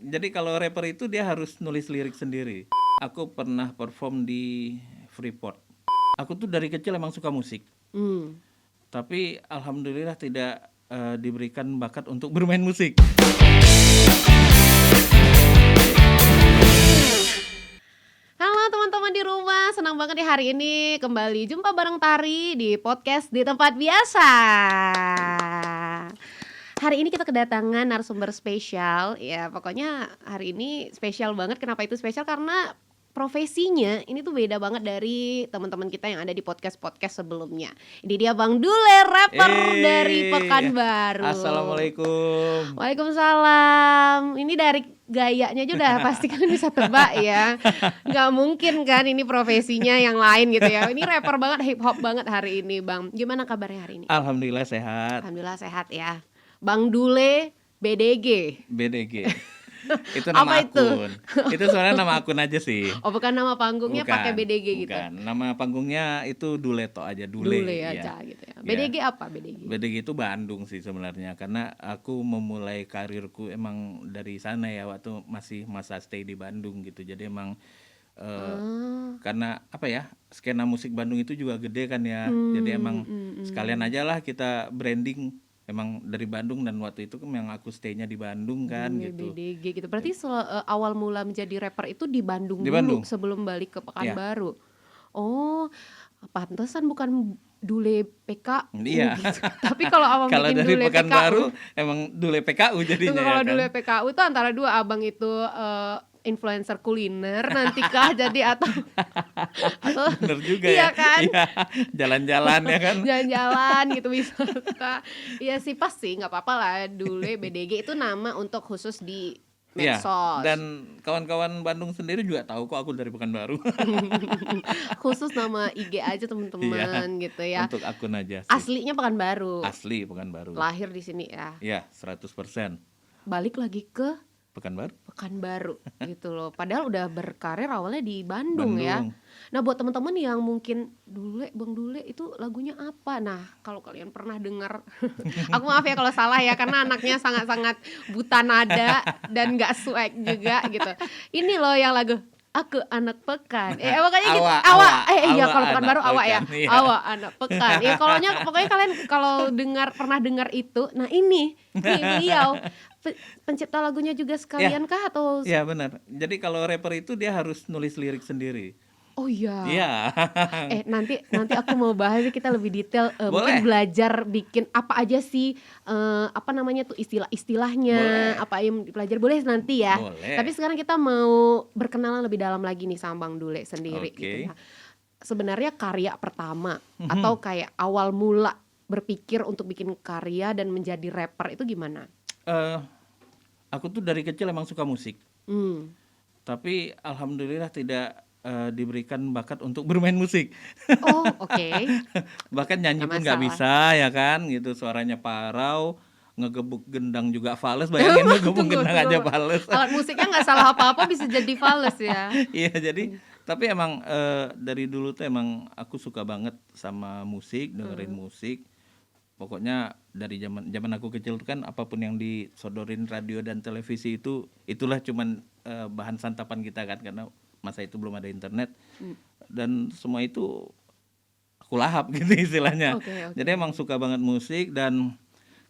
Jadi kalau rapper itu dia harus nulis lirik sendiri. Aku pernah perform di Freeport. Aku tuh dari kecil emang suka musik, Hmm. tapi alhamdulillah tidak diberikan bakat untuk bermain musik. Halo teman-teman di rumah, senang banget nih hari ini kembali jumpa bareng Tari di podcast di tempat biasa. Hari ini kita kedatangan narasumber spesial. Ya pokoknya hari ini spesial banget. Kenapa itu spesial? Karena profesinya ini tuh beda banget dari teman-teman kita yang ada di podcast-podcast sebelumnya. Ini dia Bang Dule, rapper dari Pekanbaru. Assalamualaikum. Waalaikumsalam. Ini dari gayanya aja udah pasti kalian bisa tebak ya. Nggak mungkin kan ini profesinya yang lain gitu ya. Ini rapper banget, hip hop banget hari ini Bang. Gimana kabarnya hari ini? Alhamdulillah sehat. Alhamdulillah sehat ya. Bang Dule BDG. BDG. Itu nama Apa itu? akun. Itu sebenarnya nama akun aja sih. Oh bukan nama panggungnya pakai BDG gitu. Bukan. Nama panggungnya itu Duleto aja, Dule. Dule ya. aja gitu ya. BDG apa BDG? BDG itu Bandung sih sebenarnya, karena aku memulai karirku emang dari sana ya, waktu masih masa stay di Bandung gitu. Jadi emang karena apa ya, skena musik Bandung itu juga gede kan ya. Jadi emang sekalian aja lah kita branding emang dari Bandung, dan waktu itu kan yang aku stay-nya di Bandung kan gitu. BDG gitu. Berarti awal mula menjadi rapper itu di Bandung Di dulu Bandung. sebelum balik ke Pekanbaru. Oh, pantesan bukan Dule PKU Iya. gitu. Tapi kalau abang Kalau bikin dari Dule Pekanbaru PKU, emang Dule PKU jadinya tunggu, ya kalau kan. Dule PKU itu antara dua, abang itu influencer kuliner nantikah jadi atau Bener juga iya ya. kan? Iya, jalan-jalan ya kan. Jalan-jalan gitu wisata. Iya sih pasti nggak apa-apa lah. Dule BDG itu nama untuk khusus di Iya, medsos. dan kawan-kawan Bandung sendiri juga tahu kok aku dari Pekanbaru. Khusus nama IG aja teman-teman gitu ya. Untuk akun aja sih. Aslinya Pekanbaru. Asli Pekanbaru. Lahir di sini ya. Iya, 100% Balik lagi ke Pekanbaru. Pekanbaru gitu loh. Padahal udah berkarir awalnya di Bandung ya. Nah buat teman-teman yang mungkin Bang Dule itu lagunya apa? Nah kalau kalian pernah dengar, aku maaf ya kalau salah ya, karena anaknya sangat-sangat buta nada dan nggak swag juga gitu. Ini loh yang lagu Aku Anak Pekan. Makanya gitu. Iya kalau Pekanbaru awak ya. Iya. Awak Anak Pekan. Ya pokoknya kalian kalau pernah dengar itu, nah ini beliau pencipta lagunya juga sekalian kah atau? Iya benar. Jadi kalau rapper itu dia harus nulis lirik sendiri. Oh iya. Iya. Nanti aku mau bahas kita lebih detail. Boleh. Mungkin belajar bikin apa aja sih, apa namanya tuh istilah-istilahnya, Boleh. apa yang dipelajari boleh nanti ya. Boleh. Tapi sekarang kita mau berkenalan lebih dalam lagi nih sama Bang Dule sendiri Oke. gitu ya. Sebenarnya karya pertama atau kayak awal mula berpikir untuk bikin karya dan menjadi rapper itu gimana? Aku tuh dari kecil emang suka musik, tapi alhamdulillah tidak diberikan bakat untuk bermain musik. Oh oke. Bahkan nyanyi Nggak pun nggak masalah. bisa ya kan gitu, suaranya parau, ngegebuk gendang juga fales. Bayangin ngegebuk Tunggu. gendang aja fales. Alat musiknya nggak salah apa-apa bisa jadi fales ya. Iya, jadi tapi emang dari dulu tuh emang aku suka banget sama musik, dengerin musik. Pokoknya dari zaman aku kecil tuh kan apapun yang disodorin radio dan televisi itulah cuman bahan santapan kita kan, karena masa itu belum ada internet. Dan semua itu aku lahap gitu istilahnya. Oke. Jadi emang suka banget musik, dan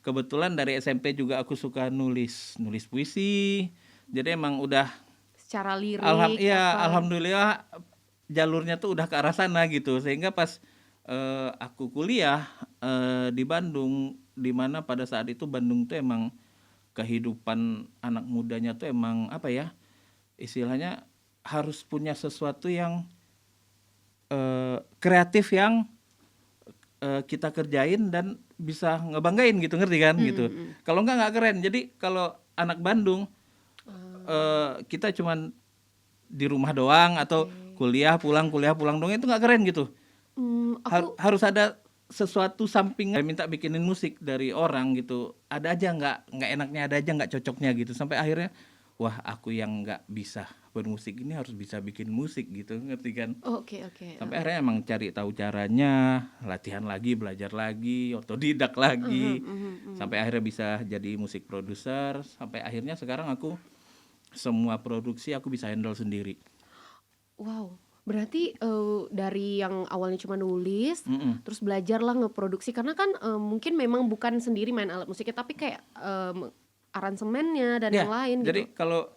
kebetulan dari SMP juga aku suka nulis puisi. Jadi emang udah Secara lirik alhamdulillah jalurnya tuh udah ke arah sana gitu, sehingga pas aku kuliah di Bandung, di mana pada saat itu Bandung tuh emang kehidupan anak mudanya tuh emang apa ya, istilahnya harus punya sesuatu yang kreatif yang kita kerjain dan bisa ngebanggain gitu, ngerti kan gitu. Kalau nggak keren. Jadi kalau anak Bandung kita cuman di rumah doang atau kuliah pulang doang, itu nggak keren gitu. Harus ada sesuatu sampingan. Minta bikinin musik dari orang gitu, ada aja nggak enaknya, ada aja nggak cocoknya gitu, sampai akhirnya wah aku yang nggak bisa bermusik ini harus bisa bikin musik gitu, ngerti kan. Oke. Sampai akhirnya emang cari tahu caranya, latihan lagi, belajar lagi, otodidak lagi, sampai akhirnya bisa jadi musik produser. Sampai akhirnya sekarang aku semua produksi aku bisa handle sendiri. Wow, berarti dari yang awalnya cuma nulis, Mm-mm. terus belajarlah ngeproduksi karena kan mungkin memang bukan sendiri main alat musiknya, tapi kayak aransemennya dan yang Ya, lain gitu. jadi kalau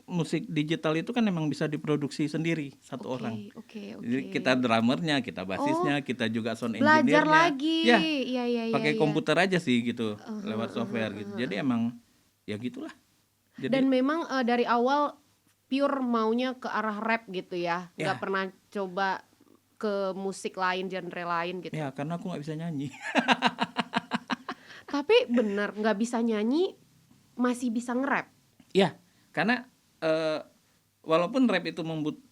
musik digital itu kan memang bisa diproduksi sendiri satu orang. Oke, oke, Jadi oke. kita drummernya, kita Oh, bassisnya, kita juga sound belajar engineer-nya. lagi. Ya, Iya, iya, iya, pakai iya. komputer aja sih gitu, lewat software gitu. Jadi emang ya gitulah. Dan Jadi memang dari awal pure maunya ke arah rap gitu ya, nggak ya, pernah coba ke musik lain, genre lain gitu. ya karena aku nggak bisa nyanyi. Tapi bener nggak bisa nyanyi, masih bisa nge-rap. Ya, karena eh, walaupun rap itu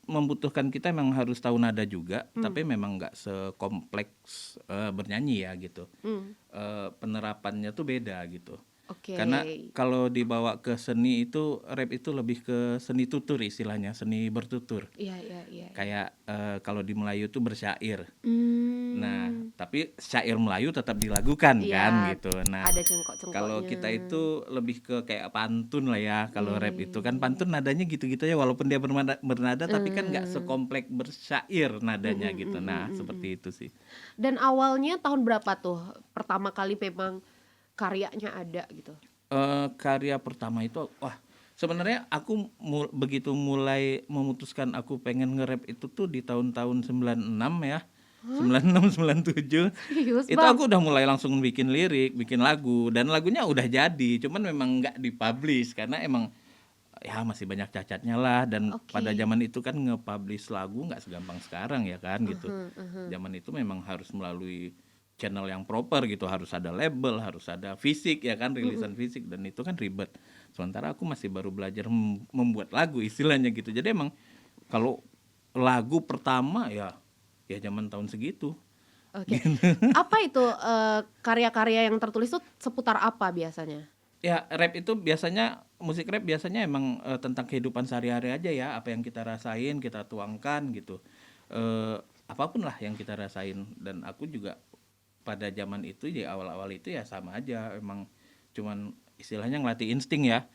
membutuhkan kita memang harus tahu nada juga, tapi memang nggak sekompleks bernyanyi ya gitu. Penerapannya tuh beda gitu. Oke. Karena kalau dibawa ke seni itu rap itu lebih ke seni tutur istilahnya, seni bertutur. Iya, iya, iya. Kayak kalau di Melayu tuh bersyair. Hmm, Nah, tapi syair Melayu tetap dilagukan iya, kan gitu. Nah, ada cengkok-cengkoknya. kalau kita itu lebih ke kayak pantun lah ya. Kalau Iya, rap iya, itu kan pantun nadanya gitu-gitu ya, walaupun dia bernada tapi kan nggak sekompleks bersyair nadanya gitu. Nah, seperti itu sih. Dan awalnya tahun berapa tuh pertama kali memang karyanya ada gitu? Karya pertama itu wah, sebenarnya aku begitu mulai memutuskan aku pengen nge-rap itu tuh di tahun-tahun 96 ya. 96 97 Serius itu bang? aku udah mulai langsung bikin lirik, bikin lagu dan lagunya udah jadi, cuman memang nggak dipublish karena emang ya masih banyak cacatnya lah dan Oke. pada zaman itu kan nge-publish lagu nggak segampang sekarang ya kan gitu. Zaman itu memang harus melalui channel yang proper gitu, harus ada label, harus ada fisik ya kan, rilisan fisik dan itu kan ribet. Sementara aku masih baru belajar membuat lagu istilahnya gitu. Jadi emang kalau lagu pertama ya zaman tahun segitu. Oke. Apa itu karya-karya yang tertulis tuh seputar apa biasanya? Ya, rap itu biasanya musik rap biasanya emang tentang kehidupan sehari-hari aja ya, apa yang kita rasain, kita tuangkan gitu. Apapun lah yang kita rasain dan aku juga pada zaman itu di awal-awal itu ya sama aja, emang cuman istilahnya ngelatih insting ya.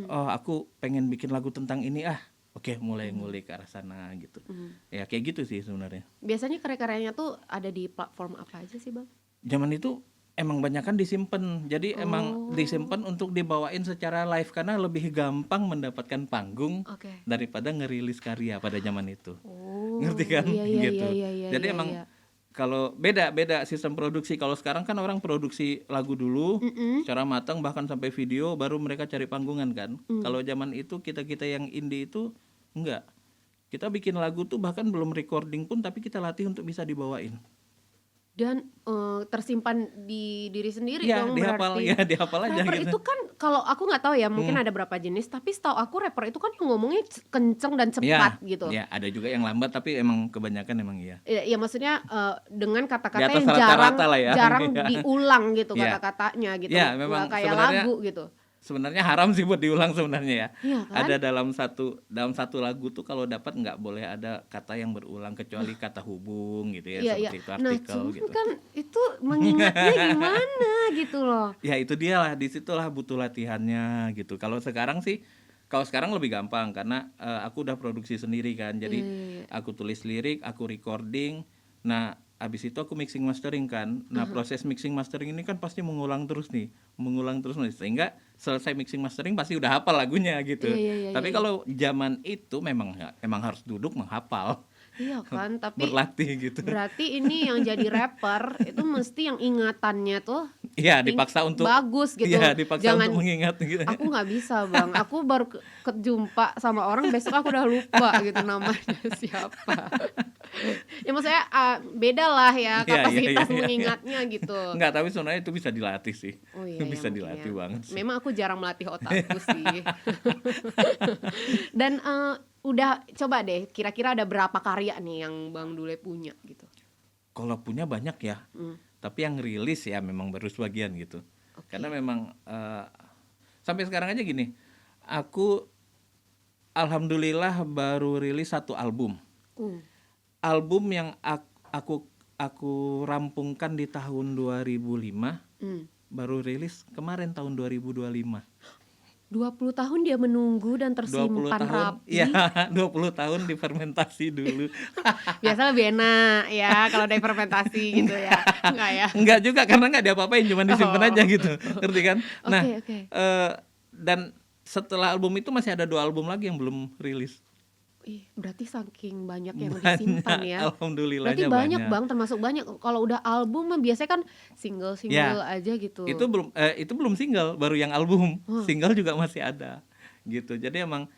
Oh, aku pengen bikin lagu tentang ini ah. Oke, mulai ngulik ke arah sana gitu. Ya kayak gitu sih sebenarnya. Biasanya karya-karyanya tuh ada di platform apa aja sih bang? Zaman itu emang banyakan disimpan, jadi emang disimpan untuk dibawain secara live karena lebih gampang mendapatkan panggung Oke. daripada ngerilis karya pada zaman itu. Oh, Ngerti kan? iya, iya, Gitu. iya, iya, Jadi iya, emang iya. kalau beda sistem produksi. Kalau sekarang kan orang produksi lagu dulu secara matang bahkan sampai video baru mereka cari panggungan kan. Kalau zaman itu kita-kita yang indie itu enggak. Kita bikin lagu tuh bahkan belum recording pun tapi kita latih untuk bisa dibawain. Dan tersimpan di diri sendiri Iya, dong dihafal berarti. ya, dihafal aja Rapper gitu. itu kan kalau aku nggak tahu ya, mungkin ada berapa jenis, tapi setahu aku rapper itu kan yang ngomongnya kenceng dan cepat gitu. Ya, ada juga yang lambat tapi emang kebanyakan emang iya. Ya maksudnya dengan Di kata-kata atas yang jarang rata-rata lah ya. jarang Iya. diulang gitu Iya. kata-katanya gitu. Ya, Nggak memang kayak sebenarnya lagu gitu. sebenarnya haram sih buat diulang sebenarnya ya. Iya kan? Ada dalam satu lagu tuh kalau dapat nggak boleh ada kata yang berulang kecuali kata hubung gitu ya, Iya, iya. seperti itu Nah, artikel cuman gitu. kan itu mengingatnya gimana gitu loh. Ya itu dia lah, disitulah butuh latihannya gitu. Kalau sekarang lebih gampang karena aku udah produksi sendiri kan. Jadi Iya. aku tulis lirik, aku recording. Nah, habis itu aku mixing mastering kan. Nah, proses mixing mastering ini kan pasti mengulang terus nih, sehingga selesai mixing mastering pasti udah hafal lagunya gitu. Iya, iya, iya, Tapi iya. kalau zaman itu memang harus duduk menghafal, Iya kan, tapi berlatih gitu. berarti ini yang jadi rapper itu mesti yang ingatannya tuh Iya, dipaksa untuk bagus gitu. Iya, dipaksa Jangan untuk mengingat gitu. aku nggak bisa bang, aku baru kejumpa sama orang besok aku udah lupa gitu namanya siapa. Ya maksudnya beda lah ya Iya, iya, kapasitas iya, iya. mengingatnya gitu. Enggak, tapi sebenarnya itu bisa dilatih sih. Oh iya, Bisa ya, dilatih mungkin ya. banget sih. Memang aku jarang melatih otakku sih. Dan udah coba deh, kira-kira ada berapa karya nih yang Bang Dule punya gitu? Kalau punya banyak ya, tapi yang rilis ya memang baru sebagian gitu. Karena memang sampai sekarang aja gini, aku alhamdulillah baru rilis 1 album. Album yang aku rampungkan di tahun 2005, baru rilis kemarin tahun 2025. 20 tahun dia menunggu dan 20 tersimpan tahun, rapi. iya 20 tahun difermentasi dulu. Biasa lebih enak ya kalau dari fermentasi gitu ya. Enggak ya? Enggak juga, karena enggak diapa-apain, cuma disimpan aja Oh. gitu, ngerti kan? Nah, Oke. dan setelah album itu masih ada 2 album lagi yang belum rilis. Ih, berarti saking banyak yang disimpan Banyak, ya. Berarti alhamdulillahnya banyak banyak. Bang, termasuk banyak. Kalau udah album mah biasanya kan single-single Ya, aja gitu. itu belum single, baru yang album. Hmm. Single juga masih ada, gitu. Jadi emang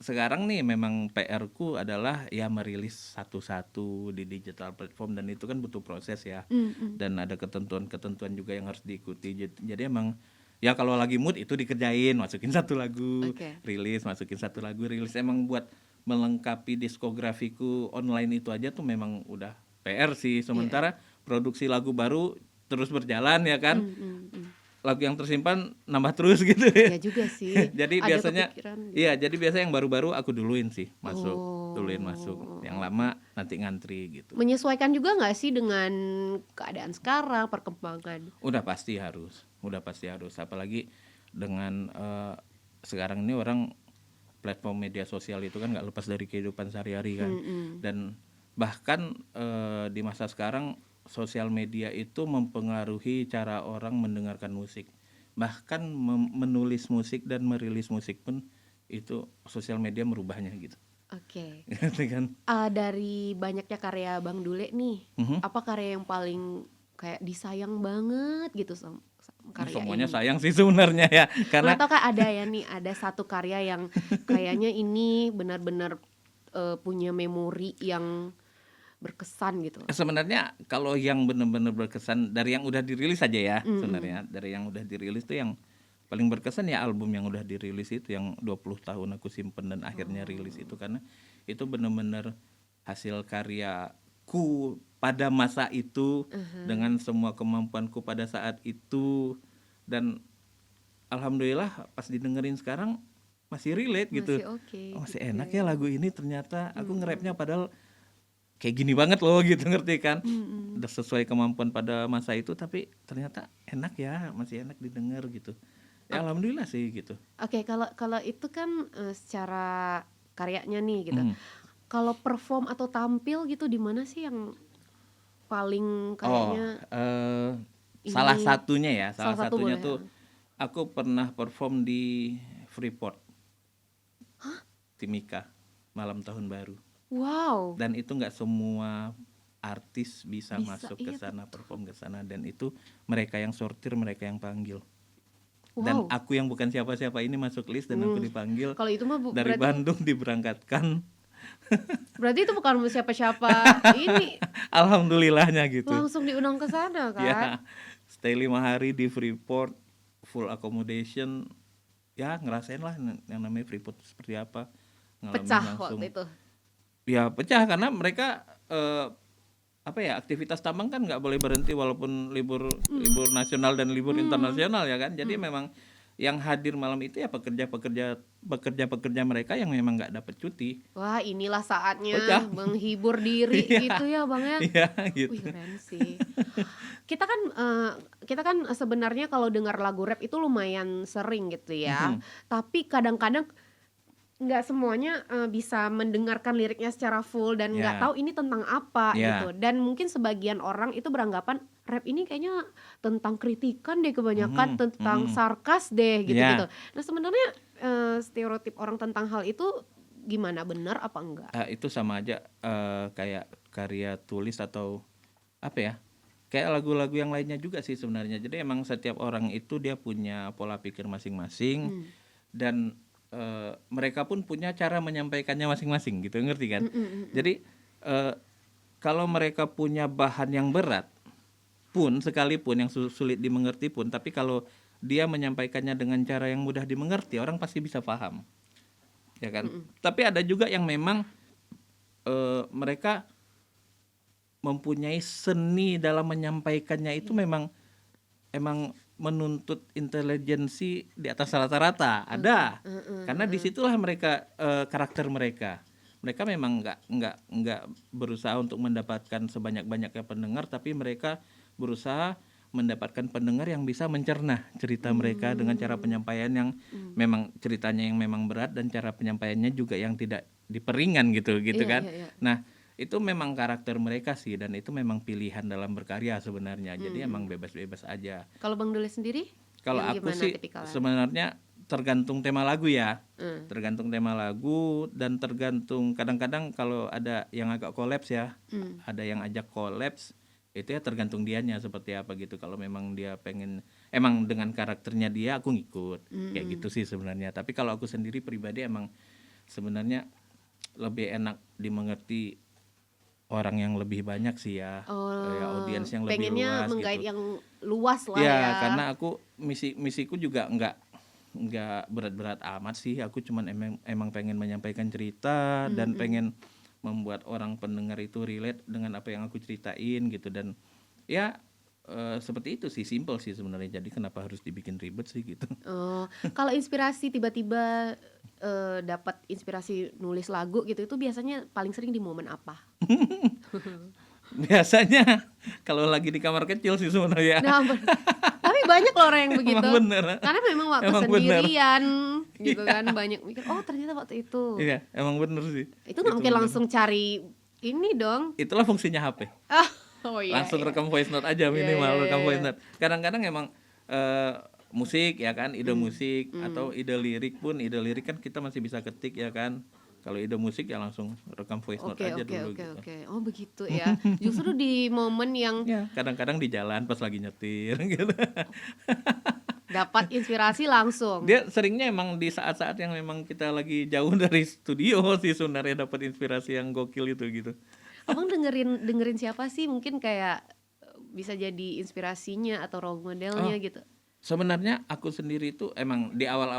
sekarang nih memang PR-ku adalah ya merilis satu-satu di digital platform, dan itu kan butuh proses ya. Dan ada ketentuan-ketentuan juga yang harus diikuti. Jadi emang ya kalau lagi mood itu dikerjain, masukin satu lagu, Oke. rilis, masukin satu lagu, rilis. Emang buat melengkapi diskografiku online itu aja tuh memang udah PR sih. Sementara produksi lagu baru terus berjalan ya kan. Lagu yang tersimpan nambah terus gitu Ya ya. juga sih. Jadi Ada biasanya kepikiran gitu. iya, jadi biasa yang baru-baru aku duluin sih masuk, Oh. duluin masuk. Yang lama nanti ngantri gitu. Menyesuaikan juga nggak sih dengan keadaan sekarang, perkembangan? Udah pasti harus. Apalagi dengan sekarang ini orang platform media sosial itu kan nggak lepas dari kehidupan sehari-hari kan. Dan bahkan di masa sekarang sosial media itu mempengaruhi cara orang mendengarkan musik. Bahkan menulis musik dan merilis musik pun itu sosial media merubahnya gitu. Oke. Gitu kan. Dari banyaknya karya Bang Dule nih, apa karya yang paling kayak disayang banget gitu sama karya Semuanya ini? sayang sih sebenarnya ya. Karena Atau kan ada ya nih, ada satu karya yang kayaknya ini benar-benar punya memori yang berkesan gitu. sebenarnya kalau yang benar-benar berkesan dari yang udah dirilis aja ya, sebenarnya dari yang udah dirilis tuh yang paling berkesan ya album yang udah dirilis itu, yang 20 tahun aku simpen dan akhirnya rilis itu, karena itu benar-benar hasil karyaku pada masa itu dengan semua kemampuanku pada saat itu, dan alhamdulillah pas didengerin sekarang masih relate gitu. Masih oke Oh, masih gitu enak ya. ya lagu ini, ternyata aku nge-rapnya padahal kayak gini banget loh gitu, ngerti kan? Udah sesuai kemampuan pada masa itu, tapi ternyata enak ya, masih enak didengar gitu. Ya alhamdulillah sih gitu. Oke, kalau itu kan secara karyanya nih gitu. Kalau perform atau tampil gitu di mana sih yang paling kayaknya Salah ini satunya ya, salah salah satu satunya boleh? tuh aku pernah perform di Freeport, Timika, malam tahun baru. Wow, Dan itu nggak semua artis bisa bisa masuk ke iya sana, perform ke sana, dan itu mereka yang sortir, mereka yang panggil. Dan wow. aku yang bukan siapa-siapa ini masuk list dan aku dipanggil Kalau itu mah dari Bandung, diberangkatkan. berarti itu bukan siapa-siapa. Ini Alhamdulillahnya gitu. langsung diundang ke sana kan? Ya, stay 5 hari di Freeport, full accommodation. Ya ngerasain lah yang namanya Freeport seperti apa. Ngalamin Pecah langsung. waktu itu. Ya pecah karena mereka aktivitas tambang kan nggak boleh berhenti walaupun libur nasional dan libur internasional ya kan. Jadi memang yang hadir malam itu ya pekerja mereka yang memang nggak dapat cuti. Wah, inilah saatnya Pecah. menghibur diri Iya. gitu ya, Bang ya. Iya gitu. Wih, keren sih. Kita kan sebenarnya kalau dengar lagu rap itu lumayan sering gitu ya. Tapi kadang-kadang nggak semuanya bisa mendengarkan liriknya secara full dan nggak Ya. tahu ini tentang apa Ya. gitu. Dan mungkin sebagian orang itu beranggapan rap ini kayaknya tentang kritikan deh kebanyakan, tentang sarkas deh gitu-gitu. Ya. Nah, sebenarnya stereotip orang tentang hal itu gimana, benar apa enggak? Itu sama aja kayak karya tulis atau apa ya, kayak lagu-lagu yang lainnya juga sih sebenarnya. Jadi emang setiap orang itu dia punya pola pikir masing-masing, dan mereka pun punya cara menyampaikannya masing-masing gitu, ngerti kan? Jadi kalau mereka punya bahan yang berat pun, sekalipun yang sulit dimengerti pun, tapi kalau dia menyampaikannya dengan cara yang mudah dimengerti, orang pasti bisa paham, ya kan? Tapi ada juga yang memang mereka mempunyai seni dalam menyampaikannya itu memang menuntut intelijensi di atas rata-rata. Ada, karena disitulah mereka karakter mereka. Mereka memang nggak berusaha untuk mendapatkan sebanyak-banyaknya pendengar, tapi mereka berusaha mendapatkan pendengar yang bisa mencerna cerita mereka dengan cara penyampaian yang memang ceritanya yang memang berat dan cara penyampaiannya juga yang tidak diperingan gitu Iya, kan. iya, iya. Nah, itu memang karakter mereka sih dan itu memang pilihan dalam berkarya sebenarnya. Jadi emang bebas-bebas aja. Kalau Bang Dule sendiri Kalau yang aku gimana sih tipikalnya? sebenarnya tergantung tema lagu ya. Tergantung tema lagu dan tergantung kadang-kadang kalau ada yang agak kolaps ya. Ada yang ajak kolaps itu ya tergantung dianya seperti apa gitu. Kalau memang dia pengen emang dengan karakternya dia aku ngikut. Kayak gitu sih sebenarnya. Tapi kalau aku sendiri pribadi emang sebenarnya lebih enak dimengerti orang yang lebih banyak sih ya. Ya audiens yang lebih Pengennya luas menggait gitu. yang luas lah Ya, ya. karena aku misiku juga nggak berat-berat amat sih. Aku cuman emang pengen menyampaikan cerita dan pengen membuat orang pendengar itu relate dengan apa yang aku ceritain gitu dan ya seperti itu sih, simple sih sebenarnya. Jadi kenapa harus dibikin ribet sih gitu. Oh, kalau inspirasi tiba-tiba dapat inspirasi nulis lagu gitu itu biasanya paling sering di momen apa? Biasanya kalau lagi di kamar kecil sih sebenarnya. Nah, tapi banyak loh orang yang begitu. Emang bener. Karena memang waktu Emang bener. sendirian gitu kan banyak mikir, oh ternyata waktu itu. Iya, emang bener sih. Itu nggak mungkin langsung cari ini dong. Itulah fungsinya HP. Oh iya. Langsung iya. rekam voice note aja minimal iya, rekam iya. voice note. Kadang-kadang emang musik ya kan, ide musik atau ide lirik kan kita masih bisa ketik ya kan. Kalau ide musik ya langsung rekam voice note aja dulu gitu. Oke. Oh begitu ya. Justru di momen yang Ya, kadang-kadang di jalan pas lagi nyetir gitu. dapat inspirasi langsung. Dia seringnya emang di saat-saat yang memang kita lagi jauh dari studio sih sebenarnya dapat inspirasi yang gokil itu gitu. Abang dengerin siapa sih? Mungkin kayak bisa jadi inspirasinya atau role modelnya gitu. Sebenarnya aku sendiri itu emang di awal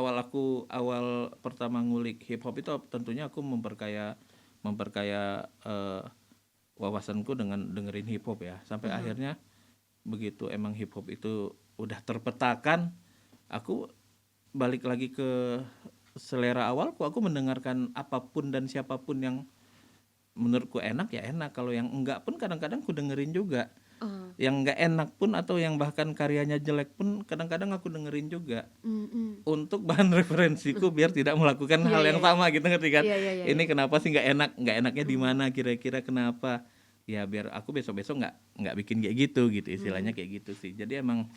pertama ngulik hip hop itu tentunya aku memperkaya wawasanku dengan dengerin hip hop ya. Sampai akhirnya begitu emang hip hop itu udah terpetakan, aku balik lagi ke selera awalku. Aku mendengarkan apapun dan siapapun yang menurutku enak ya enak. Kalau yang enggak pun kadang-kadang ku dengerin juga. Yang enggak enak pun atau yang bahkan karyanya jelek pun kadang-kadang aku dengerin juga. Untuk bahan referensiku biar tidak melakukan hal yang sama gitu, ngerti kan? Iya. Ini kenapa sih enggak enaknya di mana, kira-kira kenapa? Ya biar aku besok-besok enggak bikin kayak gitu istilahnya kayak gitu sih. Jadi emang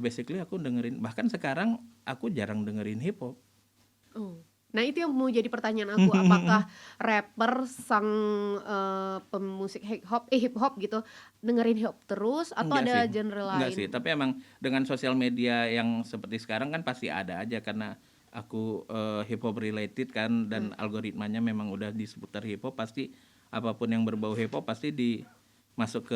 basically aku dengerin, bahkan sekarang aku jarang dengerin hip hop. Nah itu yang mau jadi pertanyaan aku, apakah rapper sang pemusik hip hop gitu dengerin hip hop terus atau Enggak ada sih, genre lain? enggak sih. Tapi emang dengan sosial media yang seperti sekarang kan pasti ada aja karena aku hip hop related kan dan algoritmanya memang udah di seputar hip hop, pasti apapun yang berbau hip hop pasti masuk ke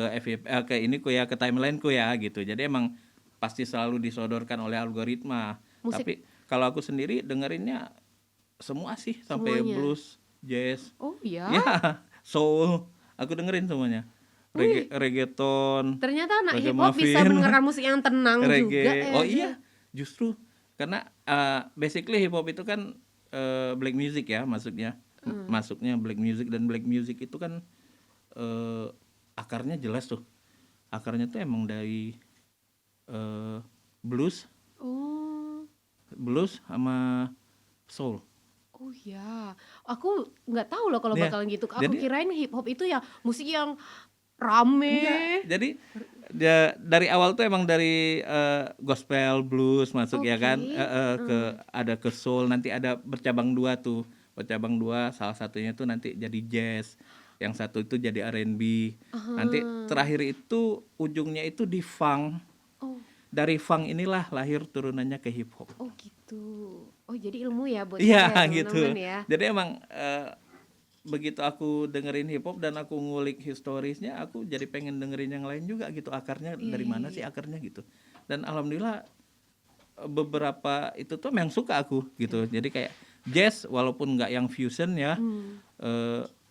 ke ke timelineku ya gitu. Jadi emang pasti selalu disodorkan oleh algoritma. Tapi kalau aku sendiri dengerinnya semua sih sampai Semuanya? blues, jazz, Oh iya. ya soul, aku dengerin semuanya. Reggaeton, Ternyata anak hip hop ragamuffin, bisa mendengarkan musik yang tenang juga reggae. ya. Oh iya, justru karena basically hip hop itu kan black music ya masuknya black music, dan black music itu kan akarnya jelas tuh. Akarnya tuh emang dari blues sama soul. Oh ya, aku nggak tahu loh kalau Iya, bakalan gitu. Aku jadi- kirain hip hop itu ya musik yang rame. Enggak, jadi dari awal tuh emang dari gospel, blues masuk ya kan, ada ke soul, nanti ada bercabang dua, salah satunya tuh nanti jadi jazz, yang satu itu jadi R&B, nanti terakhir itu ujungnya itu di funk. Oh. Dari funk inilah lahir turunannya ke hip hop. Oh gitu. Oh jadi ilmu ya buat Iya kita ya, gitu. teman-teman ya. Jadi emang begitu aku dengerin hip hop dan aku ngulik historisnya, aku jadi pengen dengerin yang lain juga gitu. Akarnya dari mana sih akarnya gitu. Dan alhamdulillah beberapa itu tuh yang suka aku gitu. Jadi kayak jazz walaupun nggak yang fusion ya,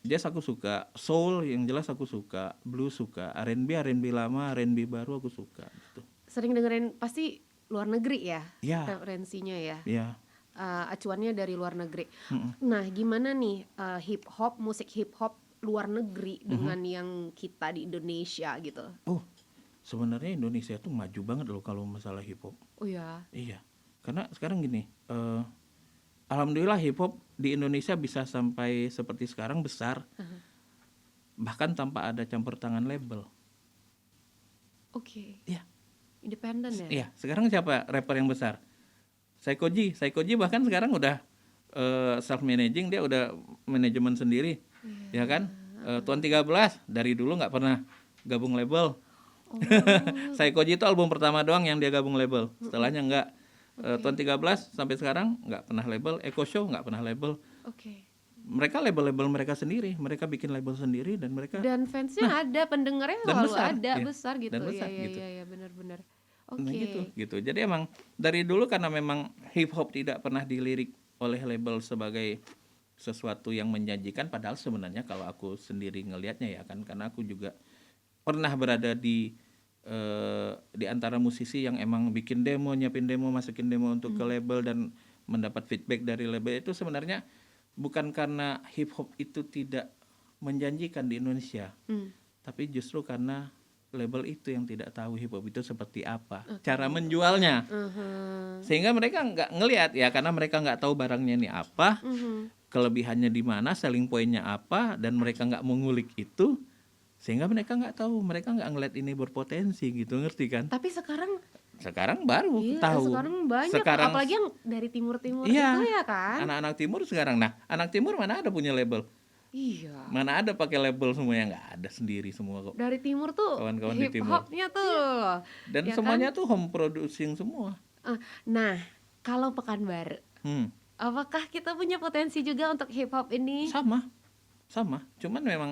jazz aku suka, soul yang jelas aku suka, blues suka, R&B lama, R&B baru aku suka gitu. Sering dengerin pasti luar negeri ya, Iya. referensinya ya. Iya. Acuannya dari luar negeri. Nah, gimana nih musik hip hop luar negeri dengan yang kita di Indonesia gitu? sebenarnya Indonesia tuh maju banget loh kalau masalah hip hop. Oh ya. Iya, karena sekarang gini, alhamdulillah hip hop di Indonesia bisa sampai seperti sekarang besar, bahkan tanpa ada campur tangan label. Oke. Iya, Independen ya. iya. Sekarang siapa rapper yang besar? Saikoji bahkan sekarang udah self managing, dia udah manajemen sendiri, ya kan? Tuan 13 dari dulu nggak pernah gabung label. Oh. Saikoji itu album pertama doang yang dia gabung label, setelahnya nggak. Tuan 13 sampai sekarang nggak pernah label, Eko Show nggak pernah label. Oke. Mereka label-label mereka sendiri, mereka bikin label sendiri dan mereka Dan fansnya ada, pendengarnya dan selalu besar, ada, iya. besar gitu. Dan besar, Iya, gitu. iya, benar-benar. Nah, Oke. gitu. Jadi emang dari dulu karena memang hip hop tidak pernah dilirik oleh label sebagai sesuatu yang menjanjikan, padahal sebenarnya kalau aku sendiri ngelihatnya ya kan, karena aku juga pernah berada di antara musisi yang emang bikin demo, nyiapin demo, masukin demo untuk ke label dan mendapat feedback dari label. Itu sebenarnya bukan karena hip hop itu tidak menjanjikan di Indonesia, tapi justru karena label itu yang tidak tahu hip hop itu seperti apa, cara menjualnya, sehingga mereka nggak ngelihat ya, karena mereka nggak tahu barangnya ini apa, kelebihannya di mana, selling pointnya apa, dan mereka nggak mengulik itu, sehingga mereka nggak tahu, mereka nggak ngelihat ini berpotensi gitu, ngerti kan? Tapi Sekarang baru iya, tahu. sekarang banyak, Sekarang apalagi yang dari timur-timur iya, itu ya kan? anak-anak timur sekarang. Nah, anak timur mana ada punya label? Iya. Mana ada pakai label semua, yang nggak ada, sendiri semua kok. Dari timur tuh Kawan-kawan di hip timur. hopnya tuh. Dan ya semuanya kan? tuh home producing semua. Nah, kalau Pekanbaru, Hmm. apakah kita punya potensi juga untuk hip hop ini? Sama. Cuman memang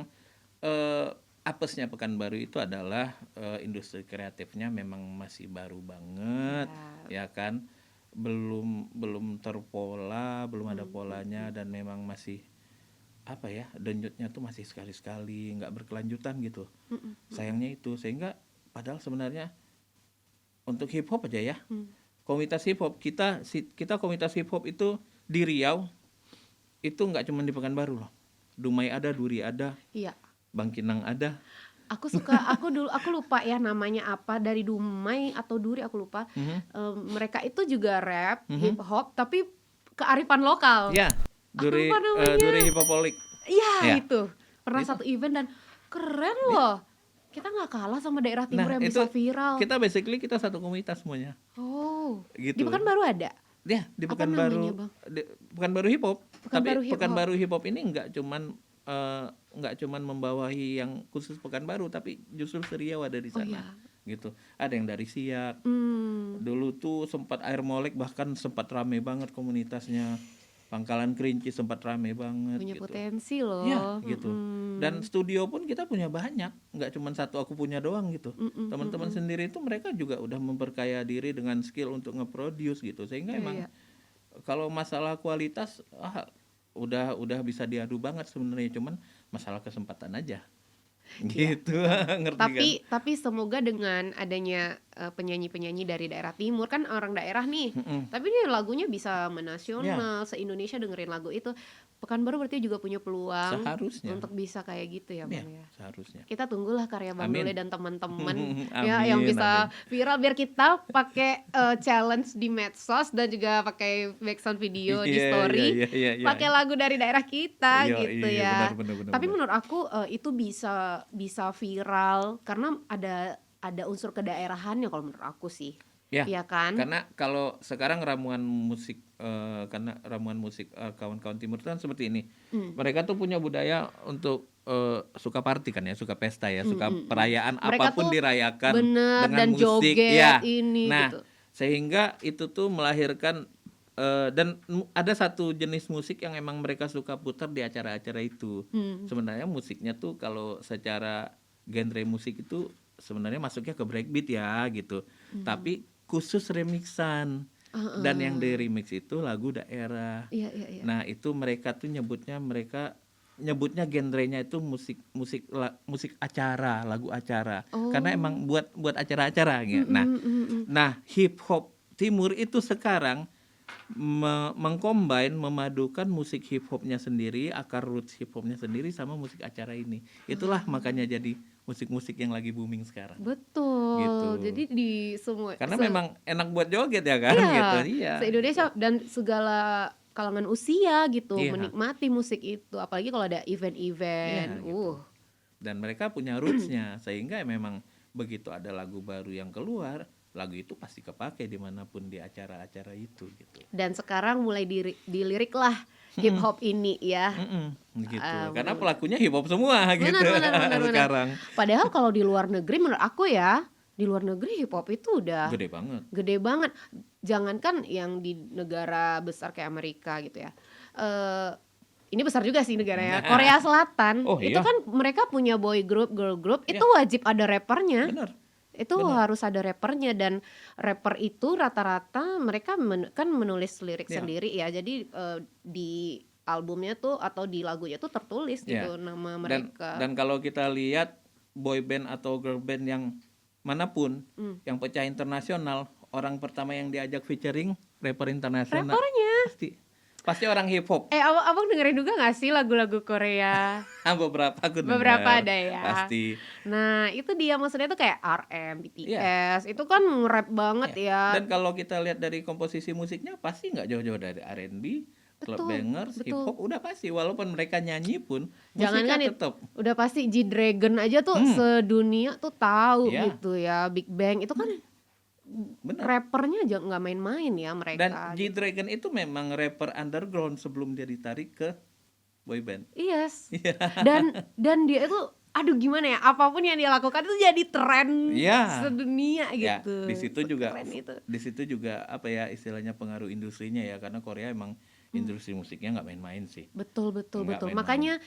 apesnya Pekanbaru itu adalah industri kreatifnya memang masih baru banget, ya kan? Belum terpola, belum ada polanya, dan memang masih apa ya, denyutnya tuh masih sekali-sekali, nggak berkelanjutan gitu. Sayangnya itu, sehingga padahal sebenarnya untuk hip hop aja ya, komunitas hip hop kita komunitas hip hop itu di Riau itu nggak cuma di Pekanbaru loh. Dumai ada, Duri ada, Iya. Bangkinang ada. Aku lupa ya namanya apa, dari Dumai atau Duri aku lupa. Mereka itu juga rap, hip hop, tapi kearifan lokal. Ya, Duri lupa namanya. Duri Hipopolik. Iya, Ya. itu. Pernah satu event dan keren loh. Kita nggak kalah sama daerah timur yang bisa viral. Kita satu komunitas semuanya. Oh. Gitu. Di Pekanbaru ada? Ya, di Apa Pekanbaru. namanya, Bang? Pekanbaru hip hop. Pekanbaru Tapi hip hop. Pekanbaru hip hop ini nggak cuman membawahi yang khusus Pekanbaru, tapi justru Seriau ada di sana. Gitu. Ada yang dari Siak. Dulu tuh sempat Air Molek bahkan sempat rame banget komunitasnya. Pangkalan Kerinci sempat rame banget. Punya gitu. potensi loh. Ya, gitu. Dan studio pun kita punya banyak, nggak cuma satu aku punya doang gitu. Teman-teman sendiri itu mereka juga udah memperkaya diri dengan skill untuk nge-produce gitu. Sehingga emang kalau masalah kualitas udah bisa diadu banget sebenarnya, cuman masalah kesempatan aja. Gitu. Ngerti kan? Tapi semoga dengan adanya penyanyi-penyanyi dari daerah timur, kan orang daerah nih. Tapi ini lagunya bisa menasional, se-Indonesia dengerin lagu itu. Pekanbaru berarti juga punya peluang Seharusnya. untuk bisa kayak gitu ya, Bang ya. Seharusnya. Kita tunggulah karya Bang Amin. Dule dan teman-teman Amin, ya yang bisa amin. viral, biar kita pakai challenge di medsos dan juga pakai background video di Iya, story, iya. pakai lagu dari daerah kita Iya, gitu iya, ya. benar, Tapi menurut aku itu bisa viral karena ada unsur kedaerahannya kalau menurut aku sih. Ya, Iya kan? karena kalau sekarang ramuan musik kawan-kawan timur itu kan seperti ini. Mereka tuh punya budaya untuk suka party kan ya, suka pesta ya, suka perayaan Mereka apapun tuh dirayakan bener, dengan dan musik joget ya. ini Nah, gitu. sehingga itu tuh melahirkan dan ada satu jenis musik yang emang mereka suka putar di acara-acara itu. Sebenarnya musiknya tuh kalau secara genre musik itu sebenarnya masuknya ke breakbeat ya gitu. Tapi khusus remixan. Dan yang di remix itu lagu daerah. Iya. Nah, itu mereka tuh nyebutnya genrenya itu musik acara, lagu acara. Karena emang buat acara-acara gitu. Nah, hip hop timur itu sekarang memadukan musik hip hopnya sendiri, akar roots hip hopnya sendiri sama musik acara ini. Itulah makanya jadi musik-musik yang lagi booming sekarang. Betul. Gitu. Jadi di semua Karena memang enak buat joget ya kan, iya, gitu. Iya. se-Indonesia dan segala kalangan usia gitu Iya. menikmati musik itu, apalagi kalau ada event-event. Iya, gitu. Dan mereka punya roots-nya, sehingga memang begitu ada lagu baru yang keluar, lagu itu pasti kepake dimanapun di acara-acara itu gitu. Dan sekarang mulai dilirik lah hip hop ini ya. Gitu. Ah, Karena benar-benar. pelakunya hip hop semua gitu Benar. sekarang. Padahal kalau di luar negeri menurut aku ya, di luar negeri hip hop itu udah Gede banget. gede banget. Jangankan yang di negara besar kayak Amerika gitu ya. Ini besar juga sih negaranya. Korea Selatan Oh, itu iya. kan mereka punya boy group, girl group, Iya. itu wajib ada rappernya. Bener. Itu harus ada rappernya, dan rapper itu rata-rata mereka kan menulis lirik Iya. sendiri ya. Jadi di albumnya tuh atau di lagunya tuh tertulis gitu Iya. nama Dan mereka. kalau kita lihat boy band atau girl band yang manapun yang pecah internasional, orang pertama yang diajak featuring rapper internasional. Rappernya. Pasti orang hip hop. Abang dengerin juga gak sih lagu-lagu Korea? Beberapa aku denger. Beberapa ada ya. Pasti. Nah itu dia, maksudnya tuh kayak RM, BTS, itu kan nge-rap banget Iya. ya. Dan kalau kita lihat dari komposisi musiknya pasti nggak jauh-jauh dari R&B, club Betul, bangers, hip betul. hop udah pasti. Walaupun mereka nyanyi pun Jangan kan musiknya tetap. udah pasti G-Dragon aja tuh sedunia tuh tahu Iya. gitu ya. Big Bang itu kan Bener. rappernya aja nggak main-main ya mereka. Dan G-Dragon itu memang rapper underground sebelum dia ditarik ke boy band. Yes. Iya. Dan dia itu aduh gimana ya, apapun yang dia lakukan itu jadi tren Iya. sedunia Ya, gitu. di situ juga Sekeren itu. di situ juga apa ya istilahnya pengaruh industrinya ya, karena Korea emang industri musiknya nggak main-main sih. Betul. Nggak Makanya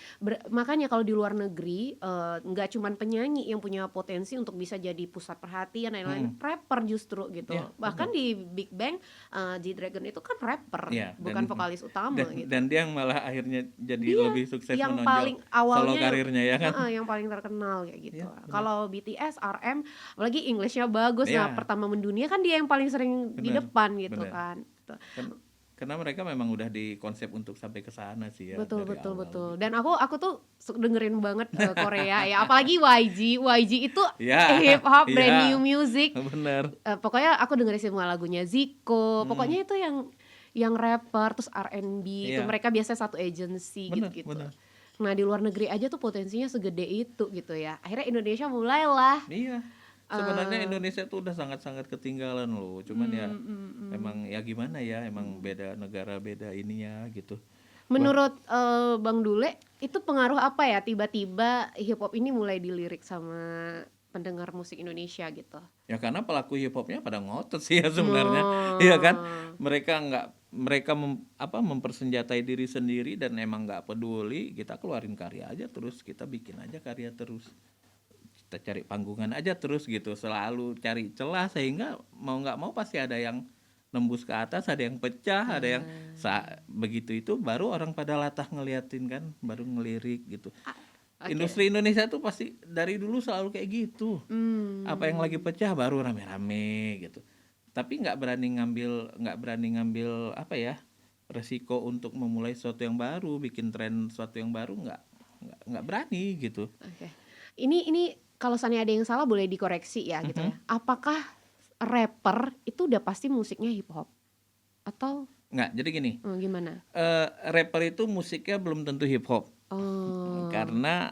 makanya kalau di luar negeri nggak cuman penyanyi yang punya potensi untuk bisa jadi pusat perhatian dan lain-lain, rapper justru gitu. Iya, Bahkan di Big Bang G-Dragon itu kan rapper, Iya, bukan vokalis utama gitu. Dan dia yang malah akhirnya jadi Dia lebih sukses yang menonjol paling awalnya solo karirnya ya kan. yang paling terkenal kayak gitu. Iya, benar. Kalau BTS, RM, apalagi Englishnya bagus, Iya. nah pertama mendunia kan dia yang paling sering di Benar, depan gitu benar. kan. Gitu. Karena mereka memang udah dikonsep untuk sampai ke sana sih ya. Betul. dari awal. Dan aku tuh dengerin banget Korea ya, apalagi YG itu Ya, hip hop, iya. brand new music. Bener. Pokoknya aku dengerin semua lagunya Zico. Pokoknya itu yang rapper terus R&B itu Iya. mereka biasanya satu agency Bener, gitu. bener. Nah di luar negeri aja tuh potensinya segede itu gitu ya. Akhirnya Indonesia mulailah. Iya. Sebenarnya Indonesia tuh udah sangat-sangat ketinggalan loh. Cuman ya emang ya gimana ya, emang beda negara, beda ininya gitu. Menurut Bang Dule itu pengaruh apa ya tiba-tiba hip hop ini mulai dilirik sama pendengar musik Indonesia gitu? Ya karena pelaku hip hopnya pada ngotot sih ya sebenarnya. Iya kan? Mereka mempersenjatai diri sendiri dan emang nggak peduli, kita keluarin karya aja terus, kita bikin aja karya terus. Kita cari panggungan aja terus gitu, selalu cari celah sehingga mau nggak mau pasti ada yang nembus ke atas, ada yang pecah, ada yang begitu itu baru orang pada latah ngeliatin kan, baru ngelirik gitu. Oke. Industri Indonesia tuh pasti dari dulu selalu kayak gitu. Apa yang lagi pecah baru rame-rame gitu. Tapi nggak berani ngambil apa ya, resiko untuk memulai sesuatu yang baru, bikin tren sesuatu yang baru nggak berani gitu. Oke. Ini kalau seandainya ada yang salah boleh dikoreksi ya gitu ya. Apakah rapper itu udah pasti musiknya hip hop atau Nggak, jadi gini. Gimana? Rapper itu musiknya belum tentu hip hop. Oh. Karena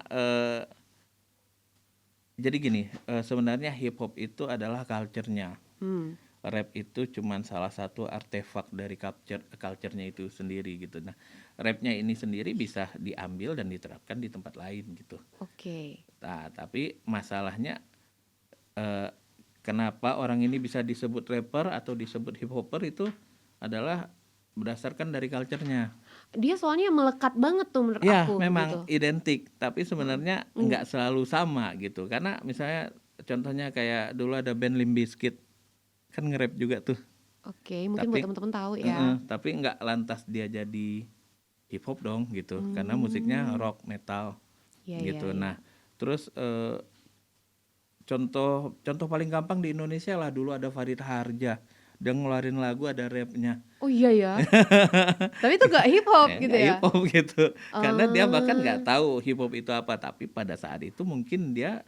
jadi gini, sebenarnya hip hop itu adalah culture-nya. Rap itu cuman salah satu artefak dari culture-nya itu sendiri gitu. Nah, rapnya ini sendiri bisa diambil dan diterapkan di tempat lain gitu. Oke. Nah, tapi masalahnya kenapa orang ini bisa disebut rapper atau disebut hip hopper itu adalah berdasarkan dari culture-nya. Dia soalnya melekat banget tuh menurut Ya, aku memang gitu. identik, tapi sebenarnya nggak selalu sama gitu. Karena misalnya contohnya kayak dulu ada band Limp Bizkit, kan nge-rap juga tuh. Oke, mungkin buat teman-teman tahu ya. Tapi nggak lantas dia jadi hip hop dong gitu, karena musiknya rock, metal gitu. Nah, terus contoh paling gampang di Indonesia lah, dulu ada Farid Harja, dia ngeluarin lagu ada rapnya. Oh iya ya. Tapi itu gak hip hop gitu Nggak ya. hip hop gitu, karena dia bahkan nggak tahu hip hop itu apa, tapi pada saat itu mungkin dia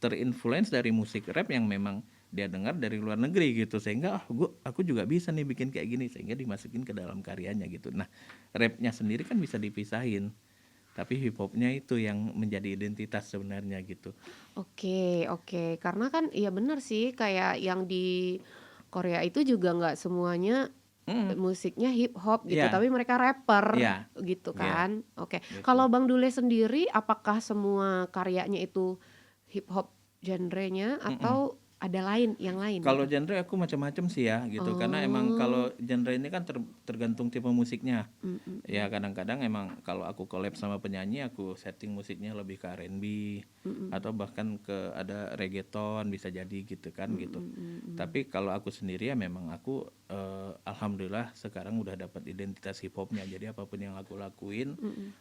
terinfluence dari musik rap yang memang dia dengar dari luar negeri gitu, sehingga aku juga bisa nih bikin kayak gini, sehingga dimasukin ke dalam karyanya gitu. Nah, rapnya sendiri kan bisa dipisahin, tapi hip hopnya itu yang menjadi identitas sebenarnya gitu. Oke, oke. Karena kan iya benar sih kayak yang di Korea itu juga nggak semuanya Mm, musiknya hip hop gitu, ya, tapi mereka rapper ya, gitu ya, kan. Oke. gitu. Kalau Bang Dule sendiri apakah semua karyanya itu hip hop genrenya Mm-mm. atau ada yang lain Kalau gitu? genre aku macam-macam sih ya gitu, karena emang Oh, kalau genre ini kan tergantung tipe musiknya. mm, mm, Ya kadang-kadang emang kalau aku collab sama penyanyi, aku setting musiknya lebih ke R&B atau bahkan ke ada reggaeton bisa jadi gitu kan gitu. Tapi kalau aku sendiri ya memang aku alhamdulillah sekarang udah dapat identitas hip hopnya. Jadi apapun yang aku lakuin,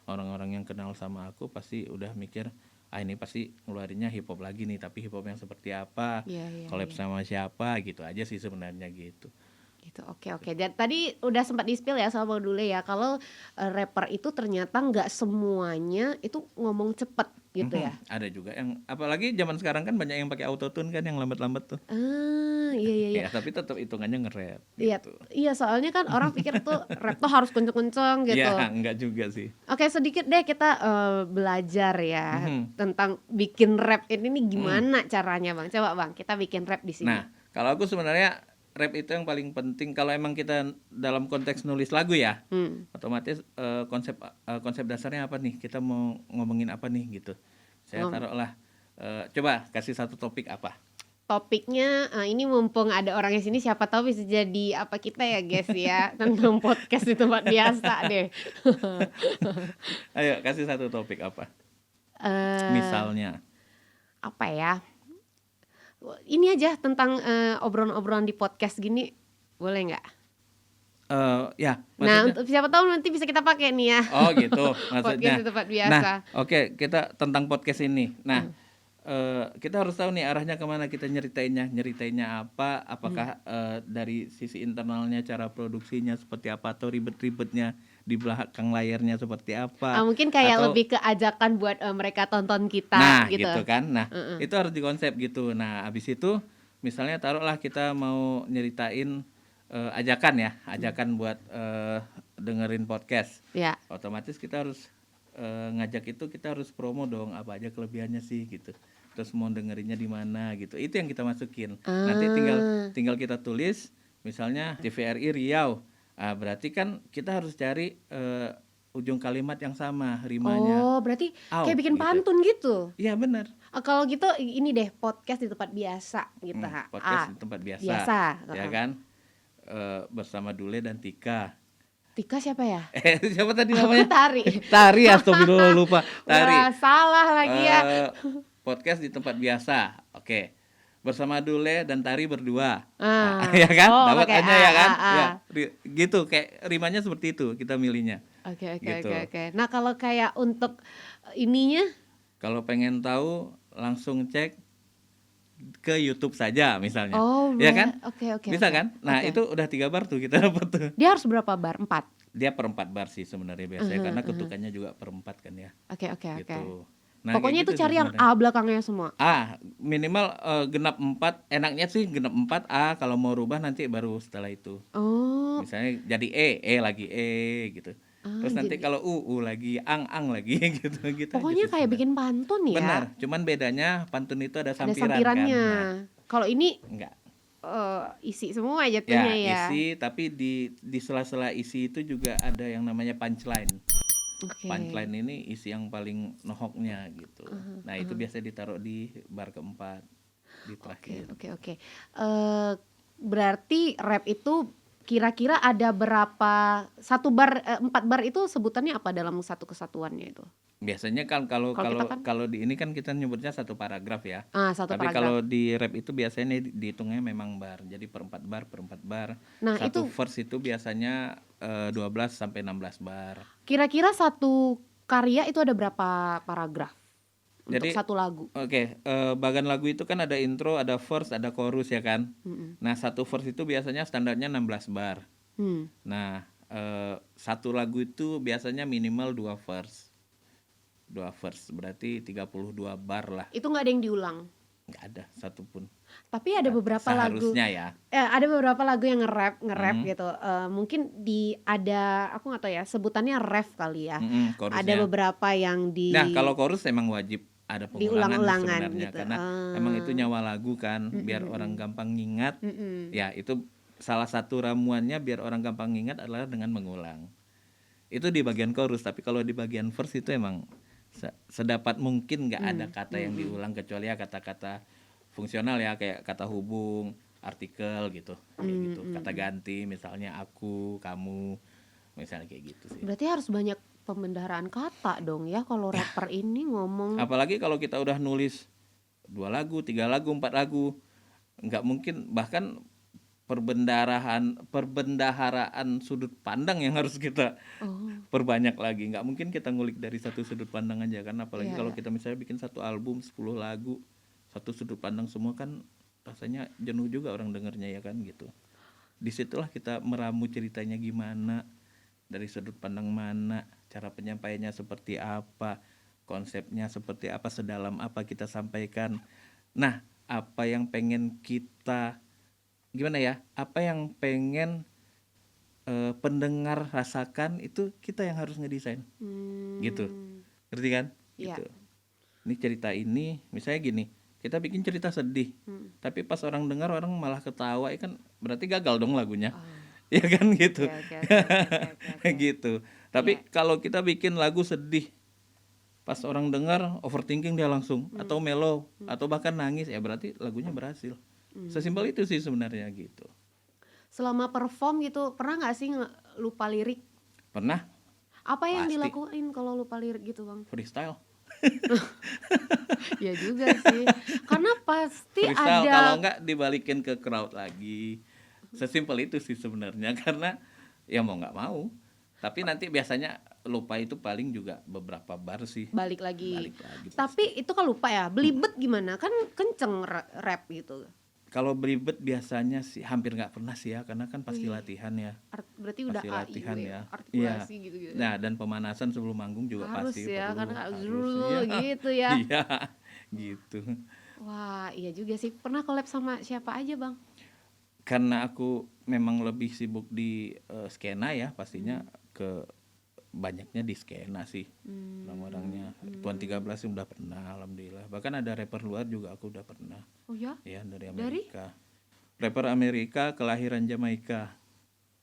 orang-orang yang kenal sama aku pasti udah mikir, ah ini pasti ngeluarinnya hip hop lagi nih, tapi hip hop yang seperti apa, iya iya collab iya. sama siapa gitu aja sih sebenarnya gitu. Gitu, oke oke. Dan tadi udah sempat di-spill ya sama Bang Dule ya, kalau rapper itu ternyata nggak semuanya itu ngomong cepet gitu ya. Ada juga yang apalagi zaman sekarang kan banyak yang pakai autotune kan yang lambat-lambat tuh. Ah, iya iya iya. Ya, tapi tetap hitungannya nge-rap Iya, gitu. iya soalnya kan orang pikir tuh rap tuh harus kenceng-kenceng Ya, gitu. enggak juga sih. Oke, sedikit deh kita belajar ya Mhm, tentang bikin rap ini nih mhm. gimana caranya Bang. Coba Bang, kita bikin rap di sini. Nah, kalau aku sebenarnya rap itu yang paling penting kalau emang kita dalam konteks nulis lagu ya, Hmm. otomatis konsep dasarnya apa nih? Kita mau ngomongin apa nih gitu. Saya Ngom- taruhlah coba kasih satu topik apa. Topiknya ini mumpung ada orang di sini siapa tahu bisa jadi apa kita ya guys ya tentang podcast di tempat biasa deh. Ayo kasih satu topik apa? eh Misalnya. Apa ya? Ini aja tentang obrolan-obrolan di podcast gini boleh nggak? Ya, Nah, maksudnya. untuk siapa tahu nanti bisa kita pakai nih ya. Oh gitu Podcast maksudnya. di tempat Nah, biasa. oke kita tentang podcast ini. Nah, kita harus tahu nih arahnya kemana kita nyeritainnya apa, apakah dari sisi internalnya cara produksinya seperti apa atau ribet-ribetnya di belakang layarnya seperti apa Mungkin kayak atau lebih ke ajakan buat mereka tonton kita nah gitu. gitu kan. Nah, Heeh. itu harus dikonsep gitu. Nah, habis itu misalnya taruhlah kita mau nyeritain ajakan buat dengerin podcast. Ya. Otomatis kita harus ngajak itu kita harus promo dong apa aja kelebihannya sih gitu. Terus mau dengerinnya di mana gitu. Itu yang kita masukin. Nanti tinggal kita tulis misalnya TVRI Riau. Berarti kan kita harus cari ujung kalimat yang sama rimanya. Oh, berarti kayak Au bikin gitu. pantun gitu. Iya benar. Kalau gitu ini deh podcast di tempat biasa gitu. Podcast di tempat biasa. Biasa. Ya kan? Bersama Dule dan Tika. Tika siapa ya? Siapa tadi Aku namanya? Tari. Tari, astagfirullah lupa. Tari. Wah, salah lagi ya. Podcast di tempat biasa. Oke. Bersama Dule dan Tari berdua. Ah. Ya kan? Oh, Dapat pakai A-nya ya kan? A. Ya, gitu kayak rimanya seperti itu kita milihnya. Oke, oke, Gitu. oke, oke. Nah, kalau kayak untuk ininya, Kalau pengen tahu langsung cek ke YouTube saja misalnya. oh, Ya kan? oke, oke, Bisa oke. kan? Nah, Oke. itu udah 3 bar tuh kita dapat tuh. Dia harus berapa bar? 4. Dia per 4 bar sih sebenarnya biasanya karena ketukannya juga per 4 kan ya. Oke, oke, oke. Gitu. Nah, Pokoknya kayak itu gitu sih cari yang sebenarnya. A belakangnya semua. Minimal genap 4. Enaknya sih genap 4 A, kalau mau rubah nanti baru setelah itu. Oh, Misalnya jadi E lagi E gitu. Terus nanti kalau U lagi ang lagi gitu gitu aja pokoknya sih kayak sebenarnya. bikin pantun ya. Benar, cuman bedanya pantun itu ada Ada sampiran kan. sampirannya. Nah, Kalau ini enggak. isi semua Ya, jatuhnya ya. isi tapi di sela-sela isi itu juga ada yang namanya punchline. Oke. Punchline ini isi yang paling nohoknya gitu. Nah, itu biasa ditaruh di bar keempat di terakhir. Oke. Berarti rap itu kira-kira ada berapa 4 bar itu sebutannya apa dalam satu kesatuannya itu? Biasanya kan kalau Kalau kita kan kalau di ini kan kita nyebutnya satu paragraf ya. satu Tapi paragraf. kalau di rap itu biasanya dihitungnya memang bar. Jadi per 4 bar. Nah, Satu itu verse itu biasanya 12 sampai 16 bar. kira-kira satu karya itu ada berapa paragraf untuk Jadi satu lagu? Oke, bagan lagu itu kan ada intro, ada verse, ada chorus ya kan. Nah, satu verse itu biasanya standarnya 16 bar. Hmm. Nah, satu lagu itu biasanya minimal 2 verse. 2 verse berarti 32 bar lah. Itu nggak ada yang diulang. nggak ada satupun. Tapi ada beberapa lagu, Seharusnya ya. ada beberapa lagu yang nge-rap Mm, gitu. Mungkin ada aku nggak tahu ya sebutannya ref kali ya. Ada chorusnya. beberapa yang Nah, kalau chorus emang wajib ada pengulangan sih diulang-ulangan sebenarnya, gitu. karena emang itu nyawa lagu kan, biar orang gampang ngingat. Ya, itu salah satu ramuannya biar orang gampang ngingat adalah dengan mengulang. Itu di bagian chorus, tapi kalau di bagian verse itu emang sedapat mungkin nggak ada kata yang diulang, kecuali ya kata-kata fungsional ya, kayak kata hubung, artikel gitu, kayak gitu. Kata ganti misalnya aku, kamu, misalnya kayak gitu sih. Berarti harus banyak pembendaharaan kata dong ya kalau rapper ini ngomong. Apalagi kalau kita udah nulis 2 lagu, 3 lagu, 4 lagu, nggak mungkin, bahkan perbendaharaan sudut pandang yang harus kita Oh, perbanyak lagi. Nggak mungkin kita ngulik dari satu sudut pandang aja kan, apalagi iya, kalau iya. kita misalnya bikin satu album 10 lagu, satu sudut pandang semua kan rasanya jenuh juga orang dengernya ya kan gitu. Disitulah kita meramu ceritanya gimana, dari sudut pandang mana, cara penyampaiannya seperti apa, konsepnya seperti apa, sedalam apa kita sampaikan. Nah, apa yang pengen kita, gimana ya, apa yang pengen pendengar rasakan, itu kita yang harus ngedesain gitu, ngerti kan? Iya. Gitu. Ini cerita ini misalnya gini, kita bikin cerita sedih, tapi pas orang dengar orang malah ketawa, ya kan berarti gagal dong lagunya. Ya kan gitu. Oke, oke, oke, oke, oke. Gitu. Tapi kalau kita bikin lagu sedih, pas orang dengar overthinking dia langsung, atau mellow, atau bahkan nangis, ya berarti lagunya berhasil. Sesimpel itu sih sebenarnya gitu. Selama perform gitu, pernah nggak sih lupa lirik? Pernah Apa yang Pasti. dilakuin kalau lupa lirik gitu, Bang? freestyle. Ya juga sih. Karena pasti Freestyle, kalau ada. enggak dibalikin ke crowd lagi. Sesimpel itu sih sebenarnya, karena ya mau nggak mau. Tapi nanti biasanya lupa itu paling juga beberapa bar sih. Balik lagi. Balik lagi. Tapi itu kan lupa ya. Belibet gimana? Kan kenceng rap gitu. Kalau belibet biasanya sih hampir nggak pernah sih ya, karena kan pasti latihan ya. Berarti udah Pasti A, I, latihan U, ya. artikulasi gitu-gitu. Nah, dan pemanasan sebelum manggung juga Harus pasti ya, perlu. karena Harus, dulu iya. gitu ya. Iya, gitu. Wah, iya juga sih. Pernah collab sama siapa aja, Bang? Karena aku memang lebih sibuk di skena ya, pastinya ke banyaknya di skena sih orang-orangnya. Tuan 13 sih udah pernah, alhamdulillah. Bahkan ada rapper luar juga aku udah pernah. Oh ya? Ya, dari Amerika. Rapper Amerika kelahiran Jamaika.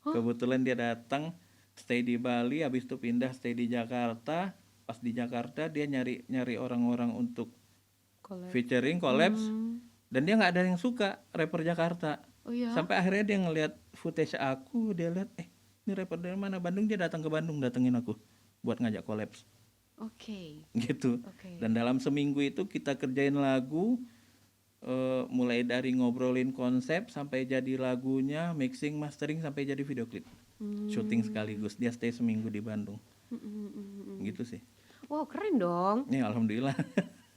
Kebetulan dia datang stay di Bali, habis itu pindah stay di Jakarta. Pas di Jakarta dia nyari orang-orang untuk Collab. featuring, collabs, dan dia nggak ada yang suka rapper Jakarta. Oh ya? Sampai akhirnya dia ngelihat footage aku, dia lihat ini rapper dari mana, Bandung, dia datang ke Bandung, datengin aku buat ngajak collabs Oke. gitu. Oke. Dan dalam seminggu itu kita kerjain lagu, mulai dari ngobrolin konsep sampai jadi lagunya, mixing, mastering, sampai jadi video klip, syuting sekaligus. Dia stay seminggu di Bandung. Gitu sih. Wow, keren dong. Ya alhamdulillah.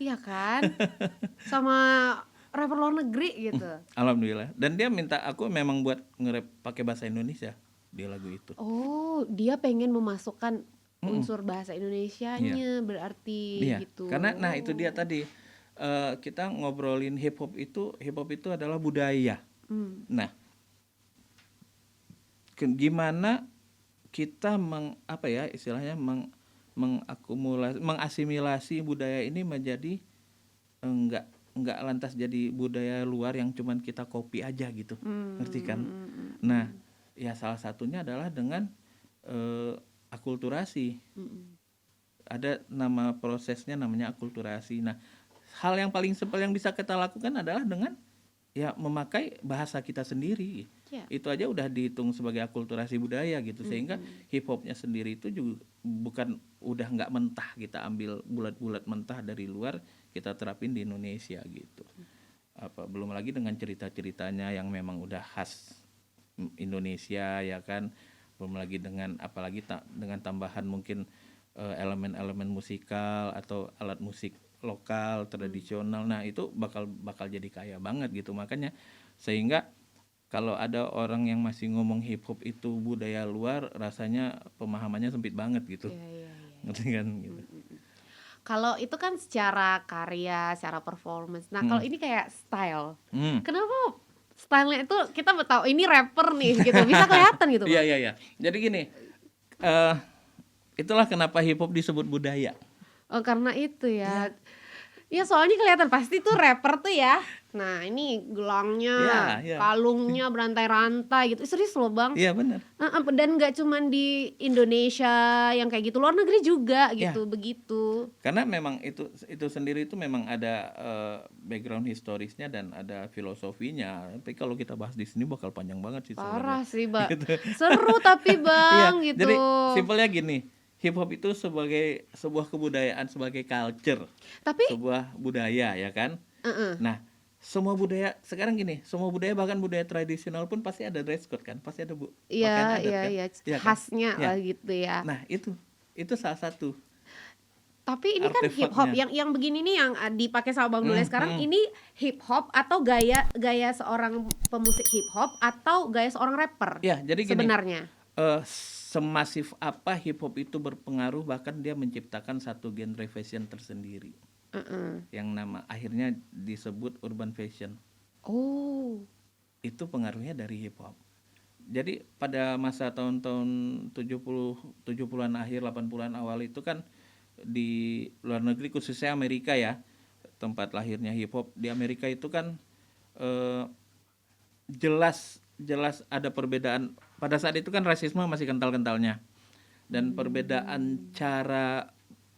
Iya kan? Sama rapper luar negeri gitu. Alhamdulillah. Dan dia minta aku memang buat nge-rap pakai bahasa Indonesia di lagu itu. Oh, dia pengen memasukkan unsur bahasa Indonesianya berarti Iya. gitu. Karena nah itu dia tadi, kita ngobrolin hip hop itu adalah budaya. Nah, gimana kita istilahnya mengasimilasi budaya ini menjadi enggak lantas jadi budaya luar yang cuman kita copy aja gitu. Ngerti kan? Nah, ya salah satunya adalah dengan akulturasi. Ada nama prosesnya, namanya akulturasi. Nah, hal yang paling simpel yang bisa kita lakukan adalah dengan ya memakai bahasa kita sendiri. Ya. Itu aja udah dihitung sebagai akulturasi budaya gitu. Sehingga hip hopnya sendiri itu juga bukan udah nggak mentah kita ambil bulat-bulat mentah dari luar kita terapin di Indonesia gitu. Belum lagi dengan cerita-ceritanya yang memang udah khas Indonesia ya kan. Belum lagi dengan apalagi dengan tambahan mungkin elemen-elemen musikal atau alat musik lokal tradisional. Nah, itu bakal jadi kaya banget gitu. Makanya sehingga kalau ada orang yang masih ngomong hip hop itu budaya luar, rasanya pemahamannya sempit banget gitu. Iya. Ngerti kan gitu. Kalau itu kan secara karya, secara performance. Nah, kalau ini kayak style. Kenapa stylenya itu kita tahu ini rapper nih gitu, bisa kelihatan gitu, Iya Bang? iya iya. Jadi gini, eh itulah kenapa hip hop disebut budaya. Oh, karena itu ya. Ya soalnya kelihatan pasti tuh rapper tuh ya. Nah, ini gelangnya, Iya. kalungnya berantai-rantai gitu. Serius loh, Bang. Iya benar. Dan nggak cuman di Indonesia yang kayak gitu, luar negeri juga Ya, gitu, begitu. karena memang itu sendiri itu memang ada background historisnya dan ada filosofinya. Tapi kalau kita bahas di sini bakal panjang banget sih sebenarnya. Parah sih, Bang. Gitu. Seru tapi, Bang, Iya, gitu. jadi simpelnya gini, hip hop itu sebagai sebuah kebudayaan, sebagai culture, Tapi sebuah budaya ya kan. uh-uh. Nah, semua budaya sekarang gini, semua budaya bahkan budaya tradisional pun pasti ada dress code kan, pasti ada pakaian Iya, adat iya, kan. iya, Iya kan? khasnya Iya. lah gitu ya. Nah, itu salah satu Tapi ini kan hip hop artefaknya. yang begini nih yang dipakai sama Bang Dule sekarang ini hip hop atau gaya seorang pemusik hip hop atau gaya seorang rapper Ya, jadi gini, sebenarnya. semasif apa hip hop itu berpengaruh, bahkan dia menciptakan satu genre fashion tersendiri yang nama akhirnya disebut urban fashion. Oh, Itu pengaruhnya dari hip hop. Jadi pada masa tahun-tahun 70-an akhir 80-an awal itu kan di luar negeri, khususnya Amerika ya, tempat lahirnya hip hop. Di Amerika itu kan eh, jelas ada perbedaan. Pada saat itu kan rasisme masih kental-kentalnya, dan perbedaan cara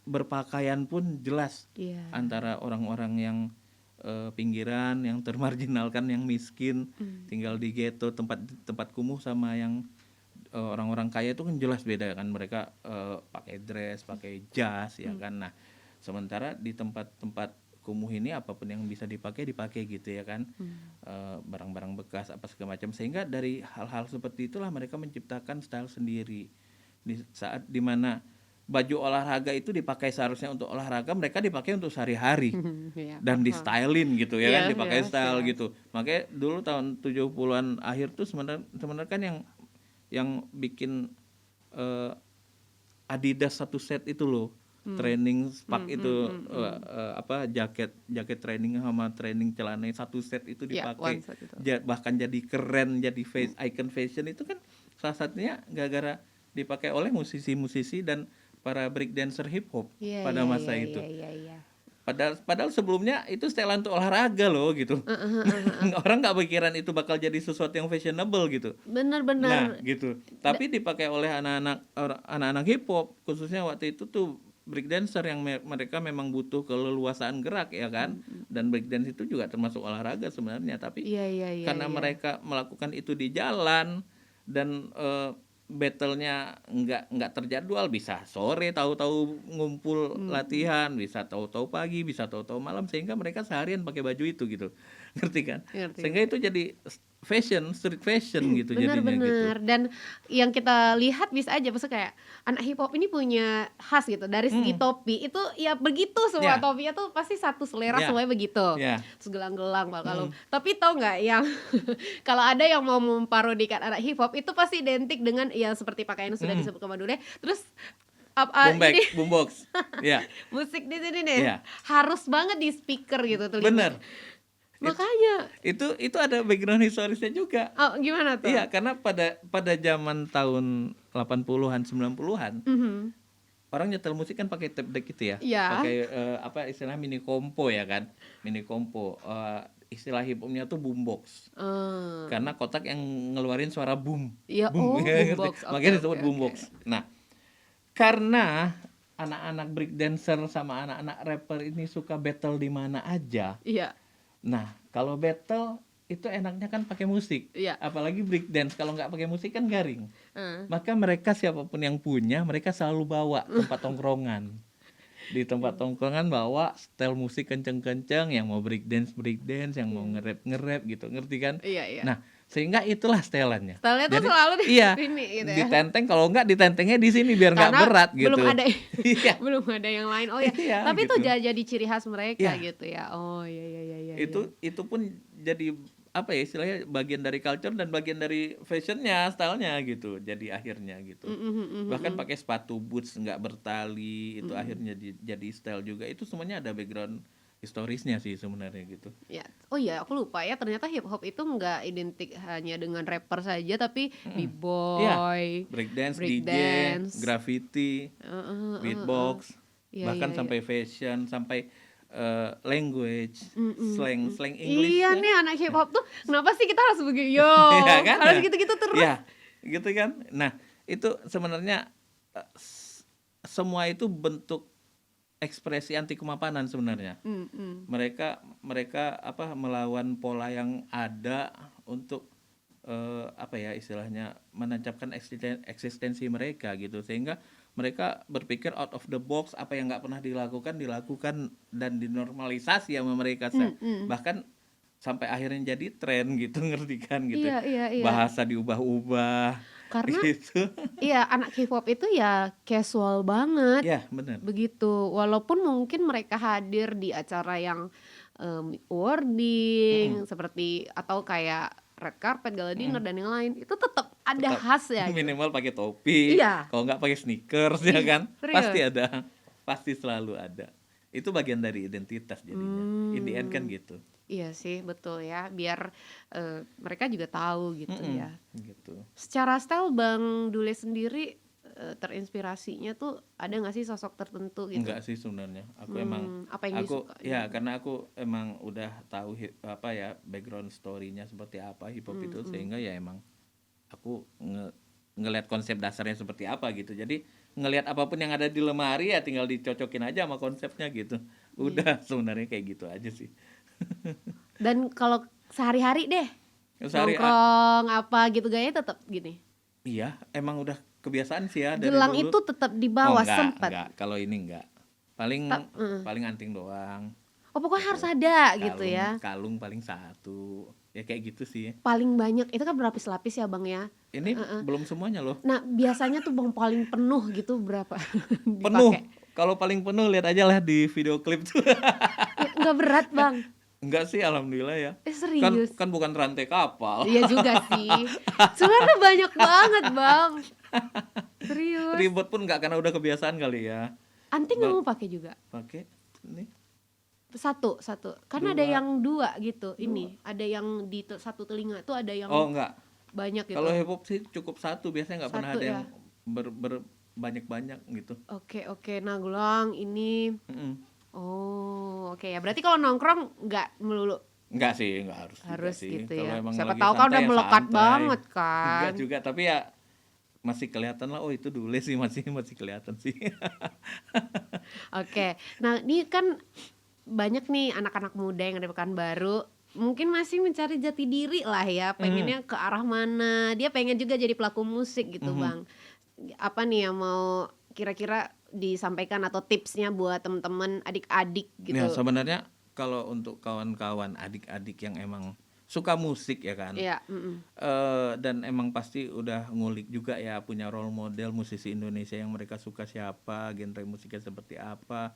berpakaian pun jelas iya. antara orang-orang yang pinggiran, yang termarginalkan, yang miskin, tinggal di ghetto, tempat kumuh, sama yang orang-orang kaya itu kan jelas beda kan. Mereka pakai dress, pakai jas ya kan. Nah, sementara di tempat-tempat kumuh ini apapun yang bisa dipakai gitu ya kan. Barang-barang bekas apa segala macam, sehingga dari hal-hal seperti itulah mereka menciptakan style sendiri. Di saat dimana baju olahraga itu dipakai seharusnya untuk olahraga, mereka dipakai untuk sehari-hari Iya, dan di stylin gitu ya kan, Yes, dipakai yes, style yes. gitu. Makanya dulu tahun 70-an akhir tuh sebenarnya kan yang bikin Adidas satu set itu loh, training spak itu apa jaket training sama training celana satu set itu Iya, dipakai, one set itu. bahkan jadi keren, jadi icon fashion. Itu kan salah satunya gara-gara dipakai oleh musisi-musisi dan para breakdancer hip hop Iya, pada iya, masa iya, itu. iya. Padahal sebelumnya itu setelan untuk olahraga loh gitu. Orang nggak pikiran itu bakal jadi sesuatu yang fashionable gitu. Benar-benar. Nah gitu. Tapi dipakai oleh anak-anak hip hop, khususnya waktu itu tuh breakdancer yang mereka memang butuh keleluasaan gerak ya kan. Dan breakdance itu juga termasuk olahraga sebenarnya. Tapi Iya. karena mereka melakukan itu di jalan dan battle-nya nggak terjadwal, bisa sore tahu-tahu ngumpul latihan, bisa tahu-tahu pagi, bisa tahu-tahu malam, sehingga mereka seharian pakai baju itu gitu. Ngerti kan? Ngerti. Sehingga itu jadi street fashion gitu jadinya gitu. Benar-benar. Dan yang kita lihat bisa aja maksudnya kayak anak hip hop ini punya khas gitu dari segi topi itu ya begitu semua. Ya. Topinya tuh pasti satu selera, Ya. semuanya begitu. Ya. Terus gelang-gelang kalau tapi tau nggak yang kalau ada yang mau memparodikan anak hip hop itu pasti identik dengan yang seperti pakaian yang sudah disebut ke Madure. Terus ini Boombox. Ya. musik di sini nih Ya. harus banget di speaker gitu tuh. Bener. Makanya Itu ada background historisnya juga. oh gimana tuh? Iya, karena pada zaman tahun 80-an 90-an orang nyetel musik kan pakai tape deck itu ya. Iya. Pakai apa istilah mini kompo ya kan. Mini kompo. Istilah hip hopnya tuh boombox. Karena kotak yang ngeluarin suara boom. Iya, Boom. boombox. Oke, Makanya disebut oke, boombox. Nah, karena anak-anak breakdancer sama anak-anak rapper ini suka battle di mana aja. Iya. Nah, kalau battle itu enaknya kan pakai musik. Iya. Apalagi breakdance, kalau nggak pakai musik kan garing. Maka mereka siapapun yang punya, mereka selalu bawa tempat tongkrongan. Di tempat tongkrongan bawa style musik kenceng-kenceng, yang mau breakdance, yang mau nge-rap gitu, ngerti kan? Iya. Nah, sehingga itulah stylannya. Stylenya tuh Jadi, selalu di iya, sini gitu ya. ditenteng, kalau nggak ditentengnya di sini biar nggak Karena berat gitu. belum ada Iya. belum ada yang lain. Oh ya. Iya, Tapi itu gitu. jadi ciri khas mereka Iya. gitu ya. Oh iya. Itu pun jadi apa ya istilahnya, bagian dari culture dan bagian dari fashionnya, stylenya gitu. Jadi akhirnya gitu. Bahkan pakai sepatu boots nggak bertali itu akhirnya jadi style juga. Itu semuanya ada background historisnya sih sebenarnya gitu. Ya. Oh iya, aku lupa ya, ternyata hip hop itu nggak identik hanya dengan rapper saja, tapi Iya, b-boy, breakdance, DJ, breakdance. graffiti, beatbox, Iya, iya, bahkan iya. sampai fashion, sampai language, slang English Iya ya. nih anak hip hop tuh kenapa sih kita harus begitu? Yo, Ya kan harus ya? gitu-gitu terus. Ya, gitu kan. Nah, itu sebenarnya semua itu bentuk ekspresi anti kemapanan sebenarnya. Mereka mereka apa melawan pola yang ada untuk apa ya istilahnya menancapkan eksistensi mereka gitu, sehingga mereka berpikir out of the box, apa yang nggak pernah dilakukan dan dinormalisasi sama mereka, bahkan sampai akhirnya jadi tren gitu ngerti kan gitu, Iya, iya, iya. bahasa diubah-ubah Karena gitu. iya anak hip hop itu ya casual banget. Ya benar. Begitu. Walaupun mungkin mereka hadir di acara yang awarding seperti atau kayak red carpet, gala dinner dan yang lain, itu tetap ada Tetap khas ya gitu. minimal pakai topi, Iya. kalau nggak pakai sneakers ya kan, pasti Serius. ada, pasti selalu ada. Itu bagian dari identitas jadinya. In the end kan gitu. Iya sih, betul ya. Biar mereka juga tahu gitu ya. Gitu. Secara style Bang Dule sendiri terinspirasinya tuh ada nggak sih sosok tertentu gitu? Enggak sih sebenarnya. Aku emang Apa yang aku disuka? ya karena aku emang udah tahu apa ya background story-nya seperti apa hip hop itu, sehingga ya emang aku ngelihat konsep dasarnya seperti apa gitu. Jadi ngelihat apapun yang ada di lemari ya tinggal dicocokin aja sama konsepnya gitu. Udah sebenarnya kayak gitu aja sih. Dan kalau sehari-hari deh Sehari nongkrong apa gitu gayanya tetap gini. iya, emang udah kebiasaan sih ya dari Gelang dulu. itu tetap di bawah sempat. Enggak. Kalau ini enggak. Paling anting doang. Oh pokoknya Gitu. harus ada gitu Kalung, ya. kalung paling satu. Ya kayak gitu sih. Paling banyak itu kan berlapis-lapis ya Bang ya. Ini belum semuanya loh. Nah biasanya tuh Bang paling penuh gitu berapa Penuh. dipakai? Kalau paling penuh lihat aja lah di video klip tuh. Ya, nggak berat Bang. Enggak sih, alhamdulillah ya. Serius. Kan bukan rantai kapal. Iya juga sih. Sebenarnya banyak banget Bang. Serius. Ribet pun enggak karena udah kebiasaan kali ya. Anting nggak mau pakai juga? Pakai nih. Satu. Karena ada Dua. yang dua gitu. Ini ada yang di satu telinga tuh ada yang Oh enggak. banyak gitu. Kalau hip hop sih cukup satu, biasanya nggak pernah Satu ada ya? yang banyak-banyak gitu. Oke. Nah gelang ini. Mm-mm. Oh oke ya. Berarti kalau nongkrong nggak melulu Enggak sih, enggak harus juga harus sih. gitu Kalau ya. emang Siapa lagi tahu kan santai udah ya melekat santai. banget kan. Enggak juga, tapi ya masih kelihatan lah. Oh itu Dule sih, masih kelihatan sih. Oke. Nah ini kan banyak nih anak-anak muda yang ada di Pekanbaru. Mungkin masih mencari jati diri lah ya. Pengennya ke arah mana. Dia pengen juga jadi pelaku musik gitu Bang. Apa nih yang mau kira-kira disampaikan atau tipsnya buat temen-temen adik-adik gitu. Ya sebenarnya kalau untuk kawan-kawan adik-adik yang emang suka musik ya kan, Iya. dan emang pasti udah ngulik juga ya, punya role model musisi Indonesia yang mereka suka siapa, genre musiknya seperti apa.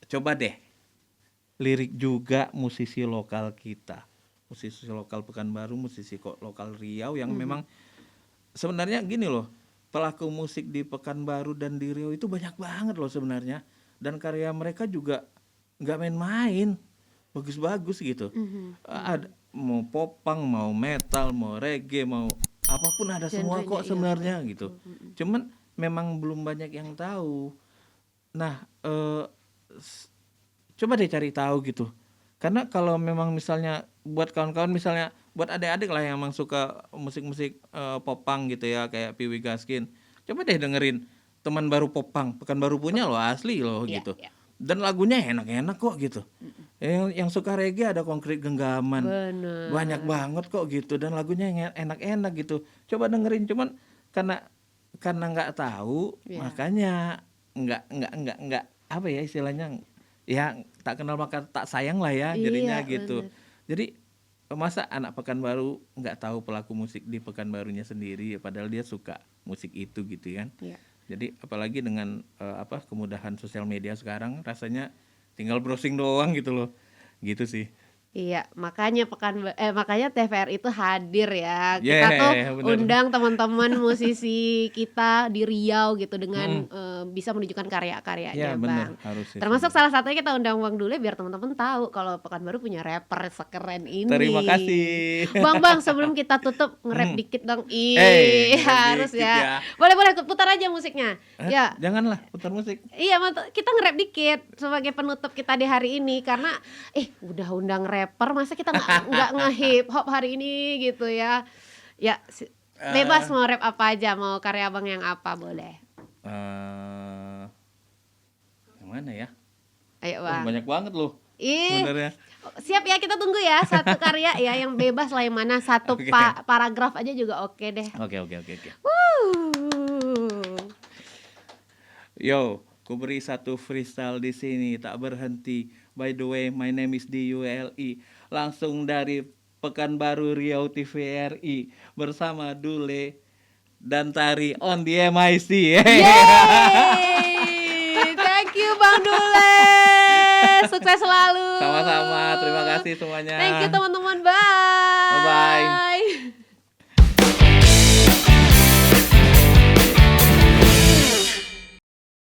Coba deh lirik juga musisi lokal kita, musisi lokal Pekanbaru, musisi lokal Riau yang memang sebenarnya gini loh, pelaku musik di Pekanbaru dan di Riau itu banyak banget loh sebenarnya, dan karya mereka juga nggak main-main, bagus-bagus gitu. Ada mau popang, mau metal, mau reggae, mau apapun ada semua Genrenya, kok iya, sebenarnya gitu. Cuman memang belum banyak yang tahu. Nah, coba deh cari tahu gitu. Karena kalau memang misalnya buat kawan-kawan, misalnya buat adik-adik lah yang emang suka musik-musik popang gitu ya, kayak Piwi Gaskin, coba deh dengerin Teman Baru Popang, Pekanbaru punya loh, asli loh Iya, gitu. iya. Dan lagunya enak-enak kok gitu. Yang suka reggae ada Konkret Genggaman, Bener. banyak banget kok gitu, dan lagunya yang enak-enak gitu. Coba dengerin, cuman karena nggak tahu, makanya nggak apa ya istilahnya, ya tak kenal maka tak sayang lah ya jadinya Iya, gitu. bener. Jadi masa anak Pekanbaru nggak tahu pelaku musik di Pekanbarunya sendiri, padahal dia suka musik itu gitu kan. Iya. Jadi apalagi dengan kemudahan sosial media sekarang, rasanya tinggal browsing doang gitu loh, gitu sih. Iya, makanya TVRI itu hadir ya. Kita tuh Bener. undang teman-teman musisi kita di Riau gitu dengan bisa menunjukkan karya-karyanya, Ya bener, Bang. harus sih Termasuk sebenarnya. salah satunya kita undang Bang Dule biar teman-teman tahu kalau Pekanbaru punya rapper sekeren Terima ini. kasih. Bang, sebelum kita tutup nge-rap dikit dong. Nge-rap Harus dikit ya. ya. Boleh putar aja musiknya. Ya. Janganlah putar musik. Iya, kita nge-rap dikit sebagai penutup kita di hari ini karena udah undang rapper masa kita nggak nge-hip hop hari ini gitu ya. Ya bebas mau rap apa aja, mau karya Abang yang apa boleh. Yang mana ya? Ayo Bang. Banyak banget loh Ih, sebenarnya. siap ya, kita tunggu ya satu karya ya yang bebas lah, yang mana satu Oke. paragraf aja juga oke deh. Oke. Wuh. Yo, ku beri satu freestyle di sini tak berhenti. By the way, my name is DULI. Langsung dari Pekanbaru Riau TVRI bersama Dule dan Tari on the MIC. Yeay! Thank you Bang Dule. Sukses selalu. Sama-sama, terima kasih semuanya. Thank you teman-teman. Bye. Bye-bye.